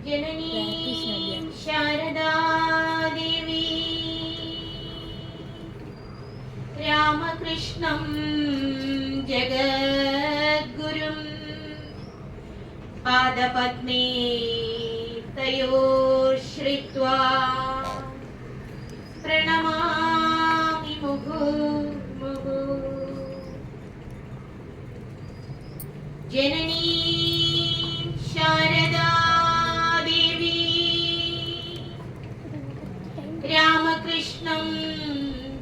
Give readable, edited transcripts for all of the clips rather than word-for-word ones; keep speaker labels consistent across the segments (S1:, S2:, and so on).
S1: जननी शारदा देवी रामकृष्णं जगद्गुरुं पादपद्मे तयोश्रित्वा प्रणमामि मुहुर्मुहुः। जननी शारदा देवी रामकृष्णं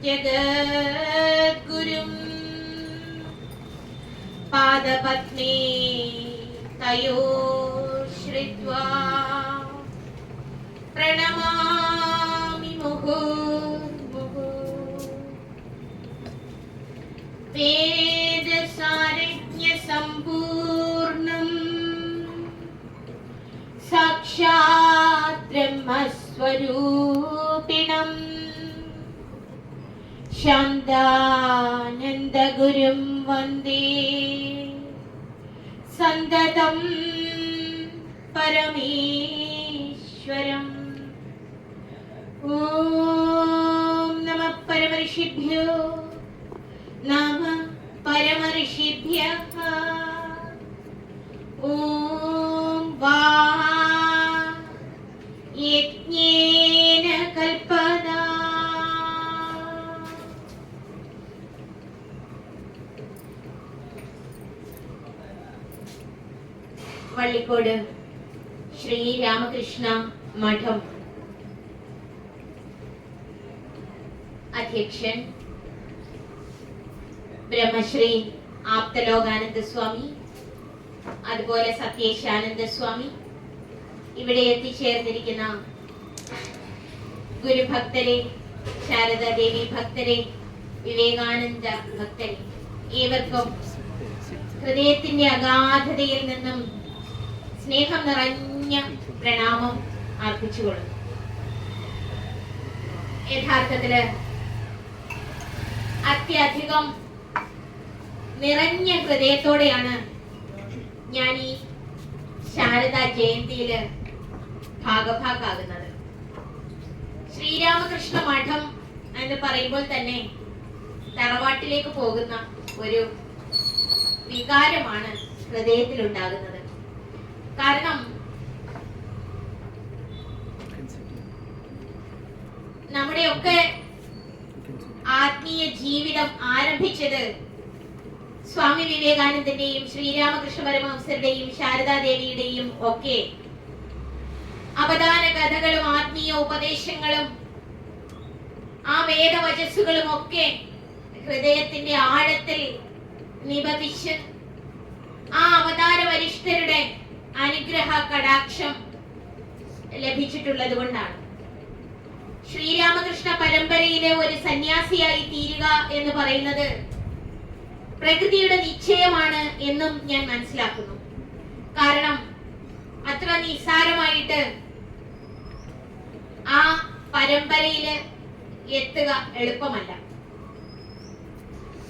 S1: जगद्गुरुं पादपद्मे तयोश्रित्वा प्रणमामि मुहुर्मुहुः। वेदसारज्ञसम्पूर्णं साक्षात् ब्रह्मस्वरूपिणं शान्तानन्दगुरुं वन्दे सन्ततं परमेश्वरम्। ॐ नमः परमऋषिभ्यो नमः परमऋषिभ्यः। ॐ वा यज्ञेन कल्पदा। വള്ളിക്കോട് ശ്രീ രാമകൃഷ്ണ മഠം അധ്യക്ഷൻ ബ്രഹ്മശ്രീ ആപ്തലോകാനന്ദ സ്വാമി, അതുപോലെ സത്യേശാനന്ദ സ്വാമി, ഇവിടെ എത്തിച്ചേർന്നിരിക്കുന്ന ഗുരുഭക്തരെ, ശാരദാദേവി ഭക്തരെ, വിവേകാനന്ദ ഭക്തരെ, ഏവർക്കും ഹൃദയത്തിന്റെ അഗാധതയിൽ നിന്നും സ്നേഹം നിറഞ്ഞ പ്രണാമം അർപ്പിച്ചുകൊള്ളുന്നു. യഥാർത്ഥത്തില് അത്യധികം നിറഞ്ഞ ഹൃദയത്തോടെയാണ് ഞാൻ ഈ ശാരദാ ജയന്തിയില് ഭാഗഭാക്കാകുന്നത്. ശ്രീരാമകൃഷ്ണ മഠം എന്ന് പറയുമ്പോൾ തന്നെ തറവാട്ടിലേക്ക് പോകുന്ന ഒരു വികാരമാണ് ഹൃദയത്തിൽ ഉണ്ടാകുന്നത്. കാരണം നമ്മുടെയൊക്കെ ആത്മീയ ജീവിതം ആരംഭിച്ചത് സ്വാമി വിവേകാനന്ദന്റെയും ശ്രീരാമകൃഷ്ണ പരമഹംസരുടെയും ശാരദാദേവിയുടെയും ഒക്കെ അവദാന കഥകളും ആത്മീയ ഉപദേശങ്ങളും ആ വേദവചസ്സുകളും ഒക്കെ ഹൃദയത്തിന്റെ ആഴത്തിൽ നിപതിച്ച് ആ അവതാര വരിഷ്ഠരുടെ അനുഗ്രഹ കടാക്ഷം ലഭിച്ചിട്ടുള്ളത് കൊണ്ടാണ്. ശ്രീരാമകൃഷ്ണ പരമ്പരയിലെ ഒരു സന്യാസിയായി തീരുക എന്ന് പറയുന്നത് പ്രകൃതിയുടെ നിശ്ചയമാണ് എന്നും ഞാൻ മനസ്സിലാക്കുന്നു. കാരണം അത്ര നിസ്സാരമായിട്ട് ആ പരമ്പരയില് എത്തുക എളുപ്പമല്ല.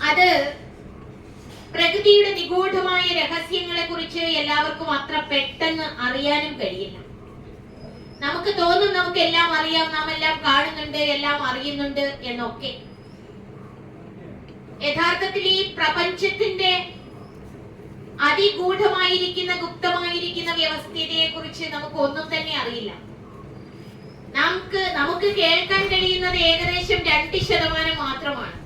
S1: അത് പ്രകൃതിയുടെ നിഗൂഢമായ രഹസ്യങ്ങളെ കുറിച്ച് എല്ലാവർക്കും അത്ര പെട്ടെന്ന് അറിയാനും കഴിയില്ല. നമുക്ക് തോന്നും നമുക്ക് എല്ലാം അറിയാം, നാം എല്ലാം കാണുന്നുണ്ട്, എല്ലാം അറിയുന്നുണ്ട് എന്നൊക്കെ. യഥാർത്ഥത്തിൽ ഈ പ്രപഞ്ചത്തിന്റെ അതിഗൂഢമായിരിക്കുന്ന ഗുപ്തമായിരിക്കുന്ന വ്യവസ്ഥിതിയെ കുറിച്ച് നമുക്ക് ഒന്നും തന്നെ അറിയില്ല. നമുക്ക് കേൾക്കാൻ കഴിയുന്നത് ഏകദേശം 2% മാത്രമാണ്.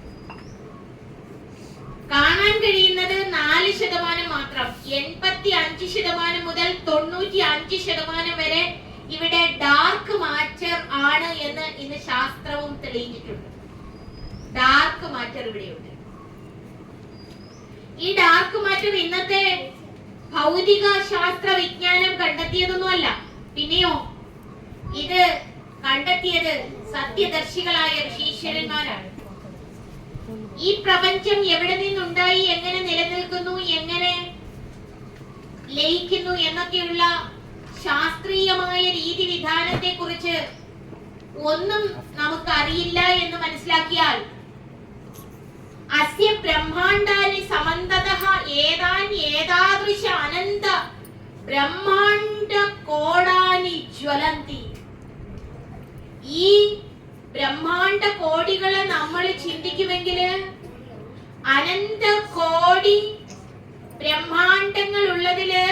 S1: കാണാൻ കഴിയുന്നത് 4% മാത്രം. 85% മുതൽ 95% വരെ ഇവിടെ ഡാർക്ക് മാറ്റർ ആണ് എന്ന് ഇന്ന് ശാസ്ത്രവും തെളിയിച്ചിട്ടുണ്ട്. ഡാർക്ക് മാറ്റർ ഇവിടെയുണ്ട്. ഈ ഡാർക്ക് മാറ്റർ ഇന്നത്തെ ഭൗതിക ശാസ്ത്ര വിജ്ഞാനം കണ്ടെത്തിയതൊന്നുമല്ല. പിന്നെയോ ഇത് കണ്ടെത്തിയത് സത്യദർശികളായ ഋഷീശ്വരന്മാരാണ്. ഈ പ്രപഞ്ചം എവിടെ നിന്നുണ്ടായി, എങ്ങനെ നിലനിൽക്കുന്നു, എങ്ങനെ ലയിക്കുന്നു എന്നൊക്കെയുള്ള ശാസ്ത്രീയമായ രീതി വിധാനത്തെ കുറിച്ച് ഒന്നും നമുക്കറിയില്ല എന്ന് മനസ്സിലാക്കിയാൽ അസ്യ ബ്രഹ്മാണ്ടാനി സമന്തതഃ ഏതാൻ ഏതാദൃശ അനന്ത ബ്രഹ്മാണ്ഡ കോടാനി ജ്വലന്തി. ഈ ബ്രഹ്മാണ്ഡ കോടികളെ നമ്മൾ ചിന്തിക്കുമെങ്കിൽ അനന്ത കോടി ബ്രഹ്മാണ്ഡങ്ങൾ ഉള്ളതില്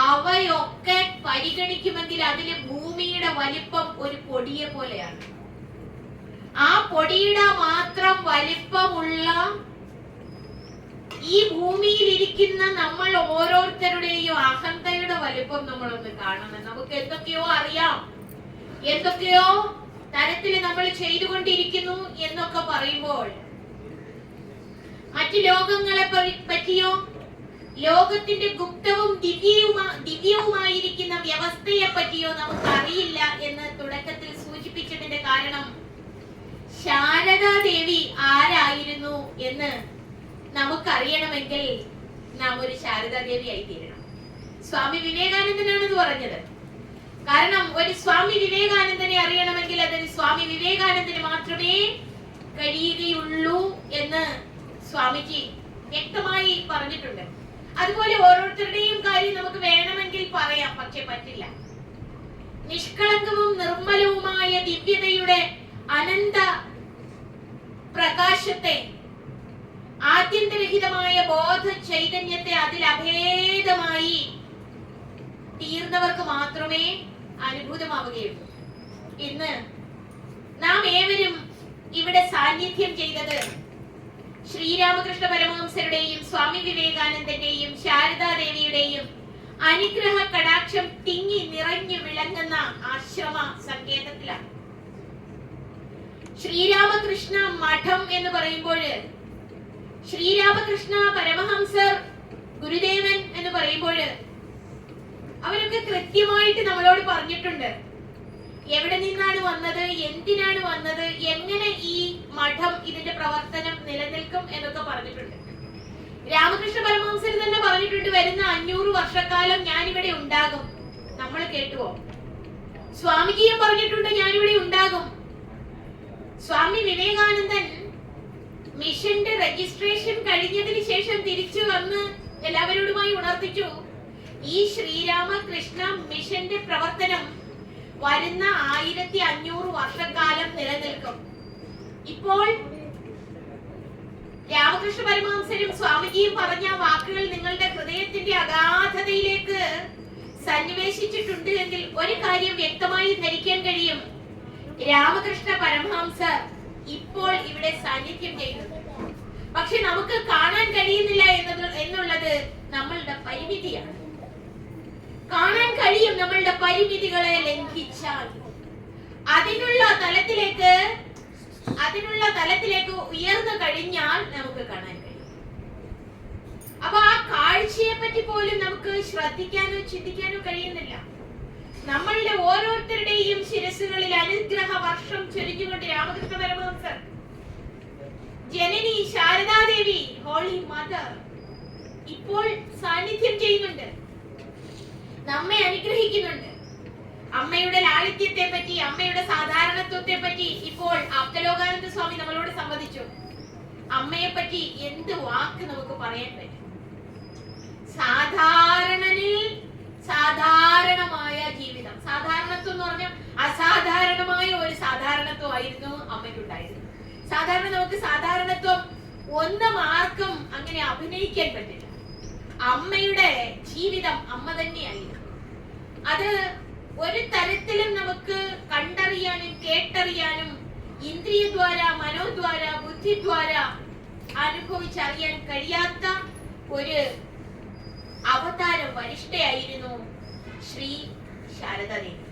S1: അവയൊക്കെ പരിഗണിക്കുമെങ്കിൽ അതില് ഭൂമിയുടെ വലിപ്പം ഒരു പൊടിയെ പോലെയാണ്. ആ പൊടിയുടെ മാത്രം വലിപ്പമുള്ള ഈ ഭൂമിയിൽ ഇരിക്കുന്ന നമ്മൾ ഓരോരുത്തരുടെയും അഹന്തയുടെ വലിപ്പം നമ്മളൊന്ന് കാണണം. നമുക്ക് എന്തൊക്കെയോ അറിയാം, എന്തൊക്കെയോ തരത്തിൽ നമ്മൾ ചെയ്തുകൊണ്ടിരിക്കുന്നു എന്നൊക്കെ പറയുമ്പോൾ മറ്റു ലോകങ്ങളെ പറ്റിയോ ലോകത്തിന്റെ ഗുപ്തവും ദിവ്യവുമായിരിക്കുന്ന വ്യവസ്ഥയെ പറ്റിയോ നമുക്ക് അറിയില്ല എന്ന് തുടക്കത്തിൽ സൂചിപ്പിച്ചതിന്റെ കാരണം ശാരദാദേവി ആരായിരുന്നു എന്ന് നമുക്കറിയണമെങ്കിൽ നാം ഒരു ശാരദാദേവി ആയി തീരണം. സ്വാമി വിവേകാനന്ദനാണ് ഇത് പറഞ്ഞത്. കാരണം ഒരു സ്വാമി വിവേകാനന്ദനെ അറിയണമെങ്കിൽ അതൊരു സ്വാമി വിവേകാനന്ദന് മാത്രമേ കഴിയുകയുള്ളൂ എന്ന് സ്വാമിജി വ്യക്തമായി പറഞ്ഞിട്ടുണ്ട്. അതുപോലെ ഓരോരുത്തരുടെയും കാര്യം നമുക്ക് വേണമെങ്കിൽ പറയാം, പക്ഷെ പറ്റില്ല. നിഷ്കളങ്കവും നിർമ്മലവുമായ ദിവ്യതയുടെ അനന്ത പ്രകാശത്തെ, ആദ്യന്തരഹിതമായ ബോധ ചൈതന്യത്തെ അതിൽ അഭേദമായി തീർന്നവർക്ക് മാത്രമേ അനുഭൂതമാവുകയുള്ളൂ. ഇന്ന് നാം ഏവരും ഇവിടെ സാന്നിധ്യം ചെയ്തത് ശ്രീരാമകൃഷ്ണ പരമഹംസരുടെയും സ്വാമി വിവേകാനന്ദന്റെയും ശാരദാദേവിയുടെയും അനുഗ്രഹ കടാക്ഷം തിങ്ങി നിറഞ്ഞു വിളങ്ങുന്ന ആശ്രമ സങ്കേതത്തിലാണ്. ശ്രീരാമകൃഷ്ണ മഠം എന്ന് പറയുമ്പോൾ ശ്രീരാമകൃഷ്ണ പരമഹംസർ ഗുരുദേവൻ എന്ന് പറയുമ്പോൾ അവരൊക്കെ കൃത്യമായിട്ട് നമ്മളോട് പറഞ്ഞിട്ടുണ്ട് എവിടെ നിന്നാണ് വന്നത്, എന്തിനാണ് വന്നത്, എങ്ങനെ ഈ മഠം ഇതിന്റെ പ്രവർത്തനം നിലനിൽക്കും എന്നൊക്കെ പറഞ്ഞിട്ടുണ്ട്. രാമകൃഷ്ണ പരമഹംസർ തന്നെ പറഞ്ഞിട്ടുണ്ട് വരുന്ന 500 വർഷക്കാലം ഞാനിവിടെ ഉണ്ടാകും. നമ്മൾ കേട്ടുവോ? സ്വാമിജിയും പറഞ്ഞിട്ടുണ്ട് ഞാനിവിടെ ഉണ്ടാകും. സ്വാമി വിവേകാനന്ദൻ മിഷന്റെ രജിസ്ട്രേഷൻ കഴിഞ്ഞതിന് ശേഷം തിരിച്ചു വന്ന് എല്ലാവരോടുമായി ഉണർത്തിച്ചു, ഈ ശ്രീരാമകൃഷ്ണ മിഷന്റെ പ്രവർത്തനം വരുന്ന 1500 വർഷക്കാലം നിലനിൽക്കും. ഇപ്പോൾ രാമകൃഷ്ണ പരമഹംസരും സ്വാമിജിയും പറഞ്ഞ വാക്കുകൾ നിങ്ങളുടെ ഹൃദയത്തിന്റെ അഗാധതയിലേക്ക് സന്നിവേശിച്ചിട്ടുണ്ട് എങ്കിൽ ഒരു കാര്യം വ്യക്തമായി ധരിക്കാൻ കഴിയും, രാമകൃഷ്ണ പരമഹംസർ ഇപ്പോൾ ഇവിടെ സാന്നിധ്യം ചെയ്യുന്നു. പക്ഷെ നമുക്ക് കാണാൻ കഴിയുന്നില്ല എന്നുള്ളത് നമ്മളുടെ പരിമിതിയാണ്. കാണാൻ കഴിയും നമ്മളുടെ പരിമിതികളെ ലംഘിച്ചാൽ. അതിനുള്ള തലത്തിലേക്ക് ഉയർന്നു കഴിഞ്ഞാൽ നമുക്ക് കാണാൻ കഴിയും. അപ്പൊ ആ കാഴ്ചയെ പറ്റി പോലും നമുക്ക് ശ്രദ്ധിക്കാനോ ചിന്തിക്കാനോ കഴിയുന്നില്ല. നമ്മളുടെ ഓരോരുത്തരുടെയും ശിരസുകളിൽ അനുഗ്രഹ വർഷം ചൊരിഞ്ഞുകൊണ്ട് രാമകൃഷ്ണ പരമഹംസർ, ജനനി ശാരദാദേവി, ഹോളി മദർ ഇപ്പോൾ സാന്നിധ്യം ചെയ്യുന്നുണ്ട്, നമ്മെ അനുഗ്രഹിക്കുന്നുണ്ട്. അമ്മയുടെ ലാളിത്യത്തെ പറ്റി, അമ്മയുടെ സാധാരണത്വത്തെ പറ്റി ഇപ്പോൾ ആപ്തലോകാനന്ദ സ്വാമി നമ്മളോട് സംവദിച്ചു. അമ്മയെ പറ്റി എന്ത് വാക്ക് നമുക്ക് പറയാൻ പറ്റും? സാധാരണനിൽ സാധാരണമായ ജീവിതം. സാധാരണത്വം എന്ന് പറഞ്ഞാൽ അസാധാരണമായ ഒരു സാധാരണത്വമായിരുന്നു അമ്മയ്ക്കുണ്ടായിരുന്നു. സാധാരണ നമുക്ക് സാധാരണത്വം ഒന്നും ആർക്കും അങ്ങനെ അഭിനയിക്കാൻ പറ്റില്ല. അമ്മയുടെ ജീവിതം അമ്മ തന്നെയായിരുന്നു. അത് ഒരു തരത്തിലും നമുക്ക് കണ്ടറിയാനും കേട്ടറിയാനും ഇന്ദ്രിയദ്വാര, മനോദ്വാര, ബുദ്ധിദ്വാര അനുഭവിച്ചറിയാൻ കഴിയാത്ത ഒരു അവതാരം വരിഷ്ഠയായിരുന്നു ശ്രീ ശാരദാദേവി.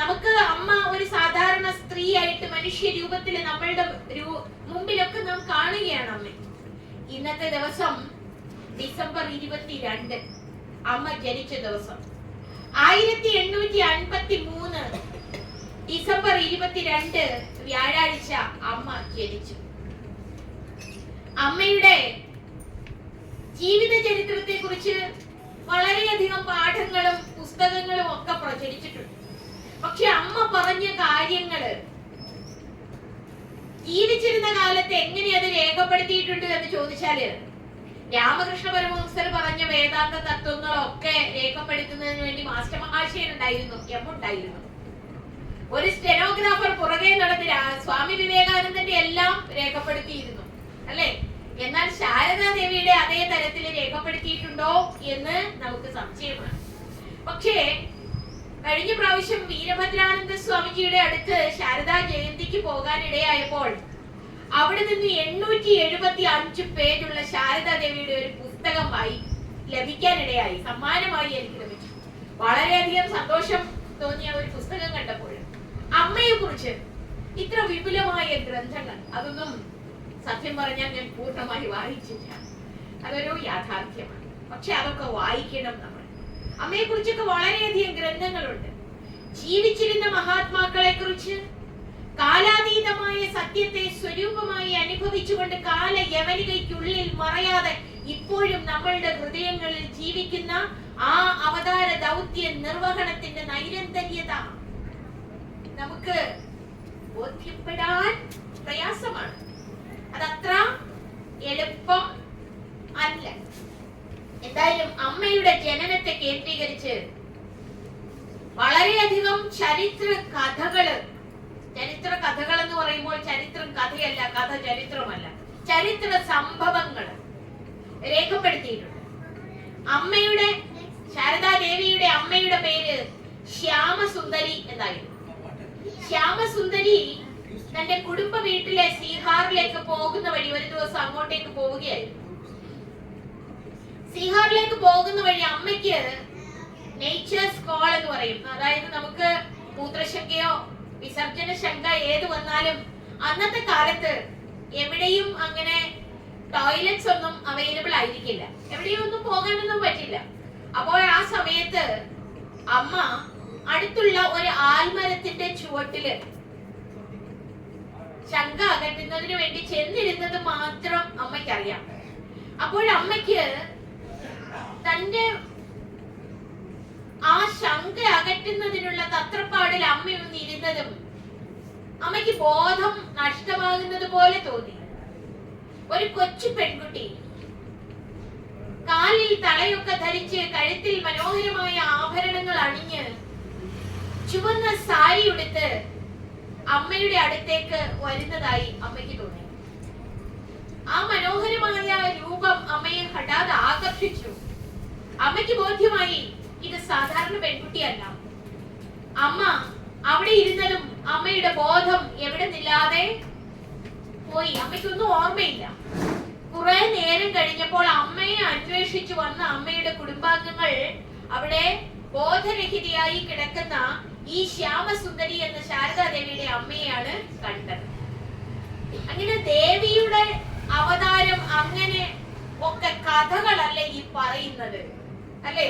S1: നമുക്ക് അമ്മ ഒരു സാധാരണ സ്ത്രീയായിട്ട് മനുഷ്യ രൂപത്തിൽ നമ്മളുടെ മുമ്പിലൊക്കെ നാം കാണുകയാണ് അമ്മ. ഇന്നത്തെ ദിവസം ഡിസംബർ 22 അമ്മ ജനിച്ച ദിവസം. 1853 ഡിസംബർ 22 വ്യാഴാഴ്ച അമ്മ ജനിച്ചു. അമ്മയുടെ ജീവിത ചരിത്രത്തെ കുറിച്ച് വളരെയധികം പാഠങ്ങളും പുസ്തകങ്ങളും ഒക്കെ പ്രചരിച്ചിട്ടുണ്ട്. പക്ഷെ അമ്മ പറഞ്ഞ കാര്യങ്ങള് ജീവിച്ചിരുന്ന കാലത്ത് എങ്ങനെ അത് രേഖപ്പെടുത്തിയിട്ടുണ്ട് എന്ന് ചോദിച്ചാല്, രാമകൃഷ്ണ പരമഹംസർ പറഞ്ഞ വേദാന്ത തത്വങ്ങളൊക്കെ രേഖപ്പെടുത്തുന്നതിന് വേണ്ടി മാസ്റ്റർ മഹാശയൻ ഉണ്ടായിരുന്നു, ഉണ്ടായിരുന്നു. ഒരു സ്റ്റെനോഗ്രാഫർ പുറകെ നടന്ന് സ്വാമി വിവേകാനന്ദന്റെ എല്ലാം രേഖപ്പെടുത്തിയിരുന്നു, അല്ലെ? എന്നാൽ ശാരദാദേവിയുടെ അതേ തരത്തിൽ രേഖപ്പെടുത്തിയിട്ടുണ്ടോ എന്ന് നമുക്ക് സംശയമാണ്. പക്ഷേ കഴിഞ്ഞ പ്രാവശ്യം വീരഭദ്രാനന്ദ സ്വാമിജിയുടെ അടുത്ത് ശാരദാ ജയന്തിക്ക് പോകാനിടയായപ്പോൾ അവിടെ നിന്ന് 875 പേജുള്ള ശാരദാദേവിയുടെ ഒരു പുസ്തകം ലഭിക്കാനിടയായി. സമ്മാനമായി എനിക്ക് ലഭിച്ചു. വളരെയധികം സന്തോഷം തോന്നിയ ഒരു പുസ്തകം കണ്ടപ്പോൾ, അമ്മയെ കുറിച്ച് ഇത്ര വിപുലമായ ഗ്രന്ഥങ്ങൾ, അതൊന്നും സത്യം പറഞ്ഞാൽ ഞാൻ പൂർണ്ണമായി വായിച്ചില്ല. അതൊരു യാഥാർത്ഥ്യമാണ്. പക്ഷെ അതൊക്കെ വായിക്കണം നമ്മൾ. അമ്മയെ കുറിച്ചൊക്കെ വളരെയധികം ഗ്രന്ഥങ്ങളുണ്ട്. ജീവിച്ചിരുന്ന മഹാത്മാക്കളെ കുറിച്ച്, കാലാതീതമായ സത്യത്തെ സ്വരൂപമായി അനുഭവിച്ചുകൊണ്ട് കാല യവനികയ്ക്കുള്ളിൽ മറയാതെ ഇപ്പോഴും നമ്മളുടെ ഹൃദയങ്ങളിൽ ജീവിക്കുന്ന ആ അവതാര ദൗത്യ നിർവഹണത്തിന്റെ നൈരന്തര്യത നമുക്ക് ബോധ്യപ്പെടാൻ പ്രയാസമാണ്. അതത്ര എളുപ്പം അല്ല. എന്തായാലും അമ്മയുടെ ജനനത്തെ കേന്ദ്രീകരിച്ച് വളരെയധികം ചരിത്ര കഥകൾ എന്ന് പറയുമ്പോൾ ചരിത്രം കഥയല്ല, കഥ ചരിത്രമല്ല, ചരിത്ര സംഭവങ്ങൾ രേഖപ്പെടുത്തിയിട്ടുണ്ട്. അമ്മയുടെ, ശാരദാദേവിയുടെ അമ്മയുടെ പേര് ശ്യാമസുന്ദരി എന്നായിരുന്നു. ശ്യാമസുന്ദരി തന്റെ കുടുംബ വീട്ടിലെ സീഹാറിലേക്ക് പോകുന്ന വഴി ഒരു ദിവസം അങ്ങോട്ടേക്ക് പോവുകയായിരുന്നു. സീഹാറിലേക്ക് പോകുന്ന വഴി അമ്മയ്ക്ക് നേച്ചേഴ്സ് കോൾ എന്ന് പറയും. അതായത് നമുക്ക് മൂത്രശങ്കയോ വിസർജന ശങ്ക ഏത് വന്നാലും അന്നത്തെ കാലത്ത് എവിടെയും അങ്ങനെ ടോയ്ലറ്റ്സ് ഒന്നും അവൈലബിൾ ആയിരിക്കില്ല, എവിടെയും ഒന്നും പോകാനൊന്നും പറ്റില്ല. അപ്പോൾ ആ സമയത്ത് അമ്മ അടുത്തുള്ള ഒരു ആൽമരത്തിന്റെ ചുവട്ടില് ശങ്ക അകറ്റുന്നതിന് വേണ്ടി ചെന്നിരുന്നത് മാത്രം അമ്മയ്ക്കറിയാം. അപ്പോഴമ്മയ്ക്ക് തന്റെ ആ ശങ്ക അകറ്റുന്നതിനുള്ള തത്രപ്പാടിൽ അമ്മയൊന്ന് ഇരുന്നതും അമ്മയ്ക്ക് ബോധം നഷ്ടമാകുന്നത് പോലെ തോന്നി. ഒരു കൊച്ചു പെൺകുട്ടി കാലിൽ തളയൊക്കെ ധരിച്ച് കഴുത്തിൽ മനോഹരമായ ആഭരണങ്ങൾ അണിഞ്ഞ് ചുവന്ന സാരി ഉടുത്ത് അമ്മയുടെ അടുത്തേക്ക് വരുന്നതായി അമ്മയ്ക്ക് തോന്നി. ആ മനോഹരമായ രൂപം അമ്മയെ ഹഠാത് ആകർഷിച്ചു. അമ്മയ്ക്ക് ബോധ്യമായി ഇത് സാധാരണ പെൺകുട്ടിയല്ല. അമ്മ അവിടെ ഇരുന്നതും അമ്മയുടെ ബോധം എവിടെ നില്ലാതെ പോയി. അമ്മയ്ക്കൊന്നും ഓർമ്മയില്ല. കുറെ നേരം കഴിഞ്ഞപ്പോൾ അമ്മയെ അന്വേഷിച്ചു വന്ന അമ്മയുടെ കുടുംബാംഗങ്ങൾ അവിടെ ബോധരഹിതയായി കിടക്കുന്ന ഈ ശ്യാമസുന്ദരി എന്ന ശാരദാദേവിയുടെ അമ്മയെയാണ് കണ്ടത്. അങ്ങനെ ദേവിയുടെ അവതാരം അങ്ങനെ ഒക്കെ കഥകളല്ലേ ഈ പറയുന്നത്, അല്ലേ?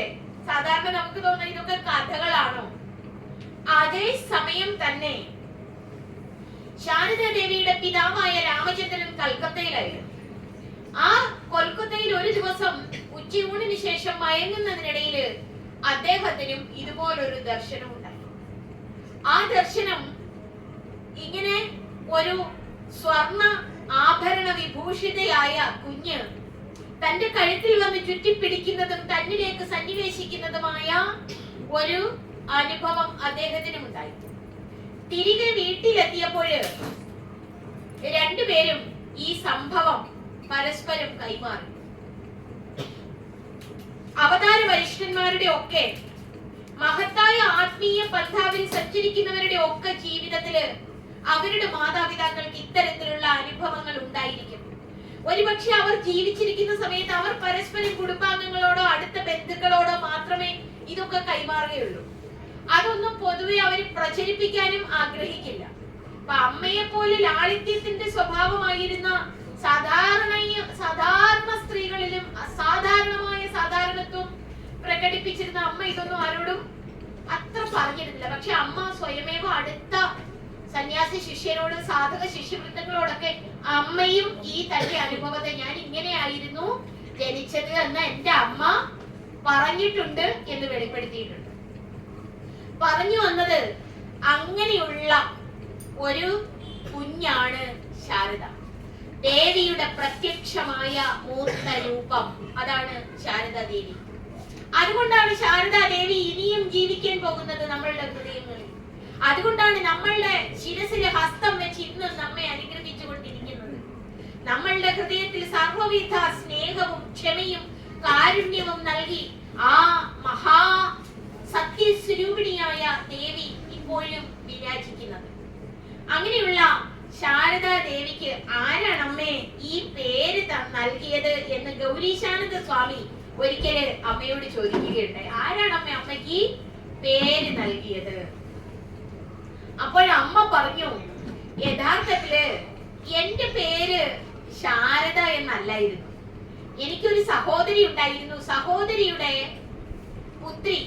S1: സാധാരണ നമുക്ക് തോന്നുന്നത് ഇതൊക്കെ കഥകളാണോ? അതേ സമയം തന്നെ ശാരദാദേവിയുടെ പിതാവായ രാമചന്ദ്രൻ കൽക്കത്തയിലായിരുന്നു. ആ കൊൽക്കത്തയിൽ ഒരു ദിവസം ഉച്ചയൂണിന് ശേഷം മയങ്ങുന്നതിനിടയിൽ അദ്ദേഹത്തിനും ഇതുപോലൊരു ദർശനം ഉണ്ടായി. ആ ദർശനം ഇങ്ങനെ ഒരു സ്വർണ ആഭരണ വിഭൂഷിതയായ കുഞ്ഞ് തന്റെ കഴുത്തിൽ വന്ന് ചുറ്റിപ്പിടിക്കുന്നതും തന്നിലേക്ക് സന്നിവേശിക്കുന്നതുമായ ഒരു അനുഭവം അദ്ദേഹത്തിനും ഉണ്ടായി. തിരികെ വീട്ടിലെത്തിയപ്പോൾ രണ്ടുപേരും ഈ സംഭവം പരസ്പരം കൈമാറി. അവതാര വരിഷ്ഠന്മാരുടെ ഒക്കെ, മഹത്തായ ആത്മീയ പന്ഥാവിൽ സഞ്ചരിക്കുന്നവരുടെ ഒക്കെ ജീവിതത്തില് അവരുടെ മാതാപിതാക്കൾക്ക് ഇത്തരത്തിലുള്ള അനുഭവങ്ങൾ ഉണ്ടായിരിക്കും. ഒരുപക്ഷെ അവർ ജീവിച്ചിരിക്കുന്ന സമയത്ത് അവർ പരസ്പരം കുടുംബാംഗങ്ങളോടോ അടുത്ത ബന്ധുക്കളോടോ മാത്രമേ ഇതൊക്കെ കൈമാറുകയുള്ളൂ. അതൊന്നും പൊതുവെ അവർ പ്രചരിപ്പിക്കാനും ആഗ്രഹിക്കില്ല. അപ്പൊ അമ്മയെ പോലെ ലാളിത്യത്തിന്റെ സ്വഭാവമായിരുന്ന സാധാരണ സ്ത്രീകളിലും അസാധാരണമായ സാധാരണത്വം പ്രകടിപ്പിച്ചിരുന്ന അമ്മ ഇതൊന്നും ആരോടും അത്ര പറഞ്ഞിരുന്നില്ല. പക്ഷെ അമ്മ സ്വയമേവ അടുത്ത സന്യാസി ശിഷ്യരോട്, സാധക ശിഷ്യവൃത്തങ്ങളോടൊക്കെ അമ്മയും ഈ തന്റെ അനുഭവത്തെ ഞാൻ ഇങ്ങനെയായിരുന്നു ജനിച്ചത് എന്ന് എന്റെ അമ്മ പറഞ്ഞിട്ടുണ്ട് എന്ന് വെളിപ്പെടുത്തിയിട്ടുണ്ട്. പറഞ്ഞു വന്നത് അങ്ങനെയുള്ള ഒരു കുഞ്ഞാണ് ശാരദ. ദേവിയുടെ പ്രത്യക്ഷമായ മൂർത്ത രൂപം, അതാണ് ശാരദാ ദേവി. അതുകൊണ്ടാണ് ശാരദാ ദേവി ഇനിയും ജീവിക്കാൻ പോകുന്നത് നമ്മളുടെ ഹൃദയങ്ങളിൽ. അതുകൊണ്ടാണ് നമ്മളുടെ ശിരസിലെ ഹസ്തം വെച്ച് ഇന്നും നമ്മെ അനുഗ്രഹിച്ചു കൊണ്ടിരിക്കുന്നത്. നമ്മളുടെ ഹൃദയത്തിൽ സർവ്വവിധ സ്നേഹവും ക്ഷമയും കാരുണ്യവും നൽകി ആ മഹാ സത്യസ്വരൂപിണിയായ ദേവി ഇപ്പോഴും വിരാജിക്കുന്നത്. അങ്ങനെയുള്ള ശാരദാ ദേവിക്ക് ആരാണ് അമ്മേ ഈ പേര് നൽകിയത് എന്ന് ഗൗരീശാനന്ദ സ്വാമി ഒരിക്കല് അമ്മയോട് ചോദിക്കുകയുണ്ടായി. ആരാണ് അമ്മ അമ്മയ്ക്ക് ഈ പേര് നൽകിയത്? അപ്പോഴമ്മ പറഞ്ഞു, യഥാർത്ഥത്തില് എന്റെ പേര് ശാരദ എന്നല്ലായിരുന്നു. എനിക്കൊരു സഹോദരി ഉണ്ടായിരുന്നു. സഹോദരിയുടെ പുത്രി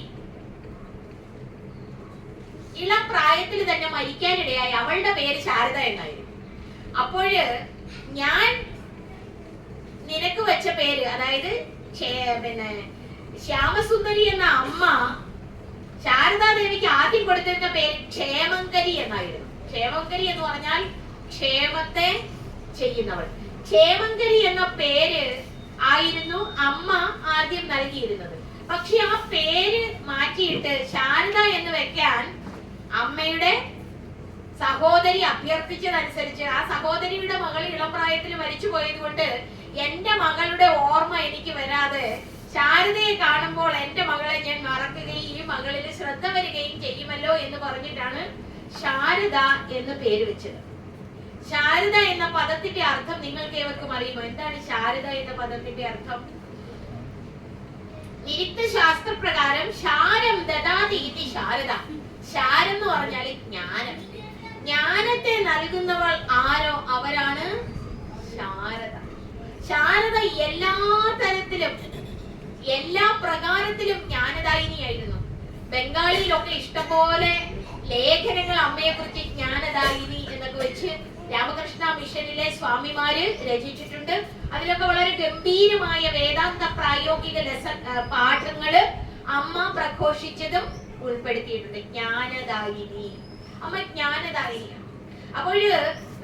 S1: ഇളം പ്രായത്തിൽ തന്നെ മരിക്കാനിടയായി. അവളുടെ പേര് ശാരദ എന്നായിരുന്നു. അപ്പോഴ് ഞാൻ നിനക്ക് വെച്ച പേര്, അതായത് ശ്യാമസുന്ദരി എന്ന അമ്മ ശാരദാദേവിക്ക് ആദ്യം കൊടുത്തിരുന്ന പേര് ക്ഷേമങ്കരി എന്നായിരുന്നു. ക്ഷേമങ്കരി എന്ന് പറഞ്ഞാൽ ക്ഷേമത്തെ ചെയ്യുന്നവൾ. ക്ഷേമങ്കരി എന്ന പേര് ആയിരുന്നു അമ്മ ആദ്യം നൽകിയിരുന്നത്. പക്ഷെ ആ പേര് മാറ്റിയിട്ട് ശാരദ എന്ന് വെക്കാൻ അമ്മയുടെ സഹോദരി അഭ്യർത്ഥിച്ചതനുസരിച്ച്, ആ സഹോദരിയുടെ മകൾ ഇളം പ്രായത്തിൽ മരിച്ചു പോയത് കൊണ്ട് എന്റെ മകളുടെ ഓർമ്മ എനിക്ക് വരാതെ ശാരദയെ കാണുമ്പോൾ എന്റെ മകളെ ഞാൻ മറക്കുകയും ഈ മകളിൽ ശ്രദ്ധ വരികയും ചെയ്യുമല്ലോ എന്ന് പറഞ്ഞിട്ടാണ് ശാരദ എന്ന് പേര് വെച്ചത്. ശാരദ എന്ന പദത്തിന്റെ അർത്ഥം നിങ്ങൾക്ക് ഏവർക്കും അറിയുമോ? എന്താണ് ശാരദ എന്ന പദത്തിന്റെ അർത്ഥം? നിരുക്ത ശാസ്ത്രപ്രകാരം ശാരം ദദാതി ഇതി ശാരദ. ശാരം എന്ന് പറഞ്ഞാൽ ജ്ഞാനം. ജ്ഞാനത്തെ നൽകുന്നവൾ ആരോ അവരാണ് ശാരദ. ശാരദ എല്ലാ തരത്തിലും എല്ലാ പ്രകാരത്തിലും ജ്ഞാനദായിനിയായിരുന്നു. ബംഗാളിയിലൊക്കെ ഇഷ്ടംപോലെ ലേഖനങ്ങൾ അമ്മയെ കുറിച്ച് ജ്ഞാനദായിനി എന്നൊക്കെ വെച്ച് രാമകൃഷ്ണ മിഷനിലെ സ്വാമിമാര് രചിച്ചിട്ടുണ്ട്. അതിലൊക്കെ വളരെ ഗംഭീരമായ വേദാന്ത പ്രായോഗിക പാഠങ്ങള് അമ്മ പ്രഘോഷിച്ചതും ഉൾപ്പെടുത്തിയിട്ടുണ്ട്. ജ്ഞാനദായിനി, അമ്മ ജ്ഞാനദായിനിയാണ്. അപ്പോഴ്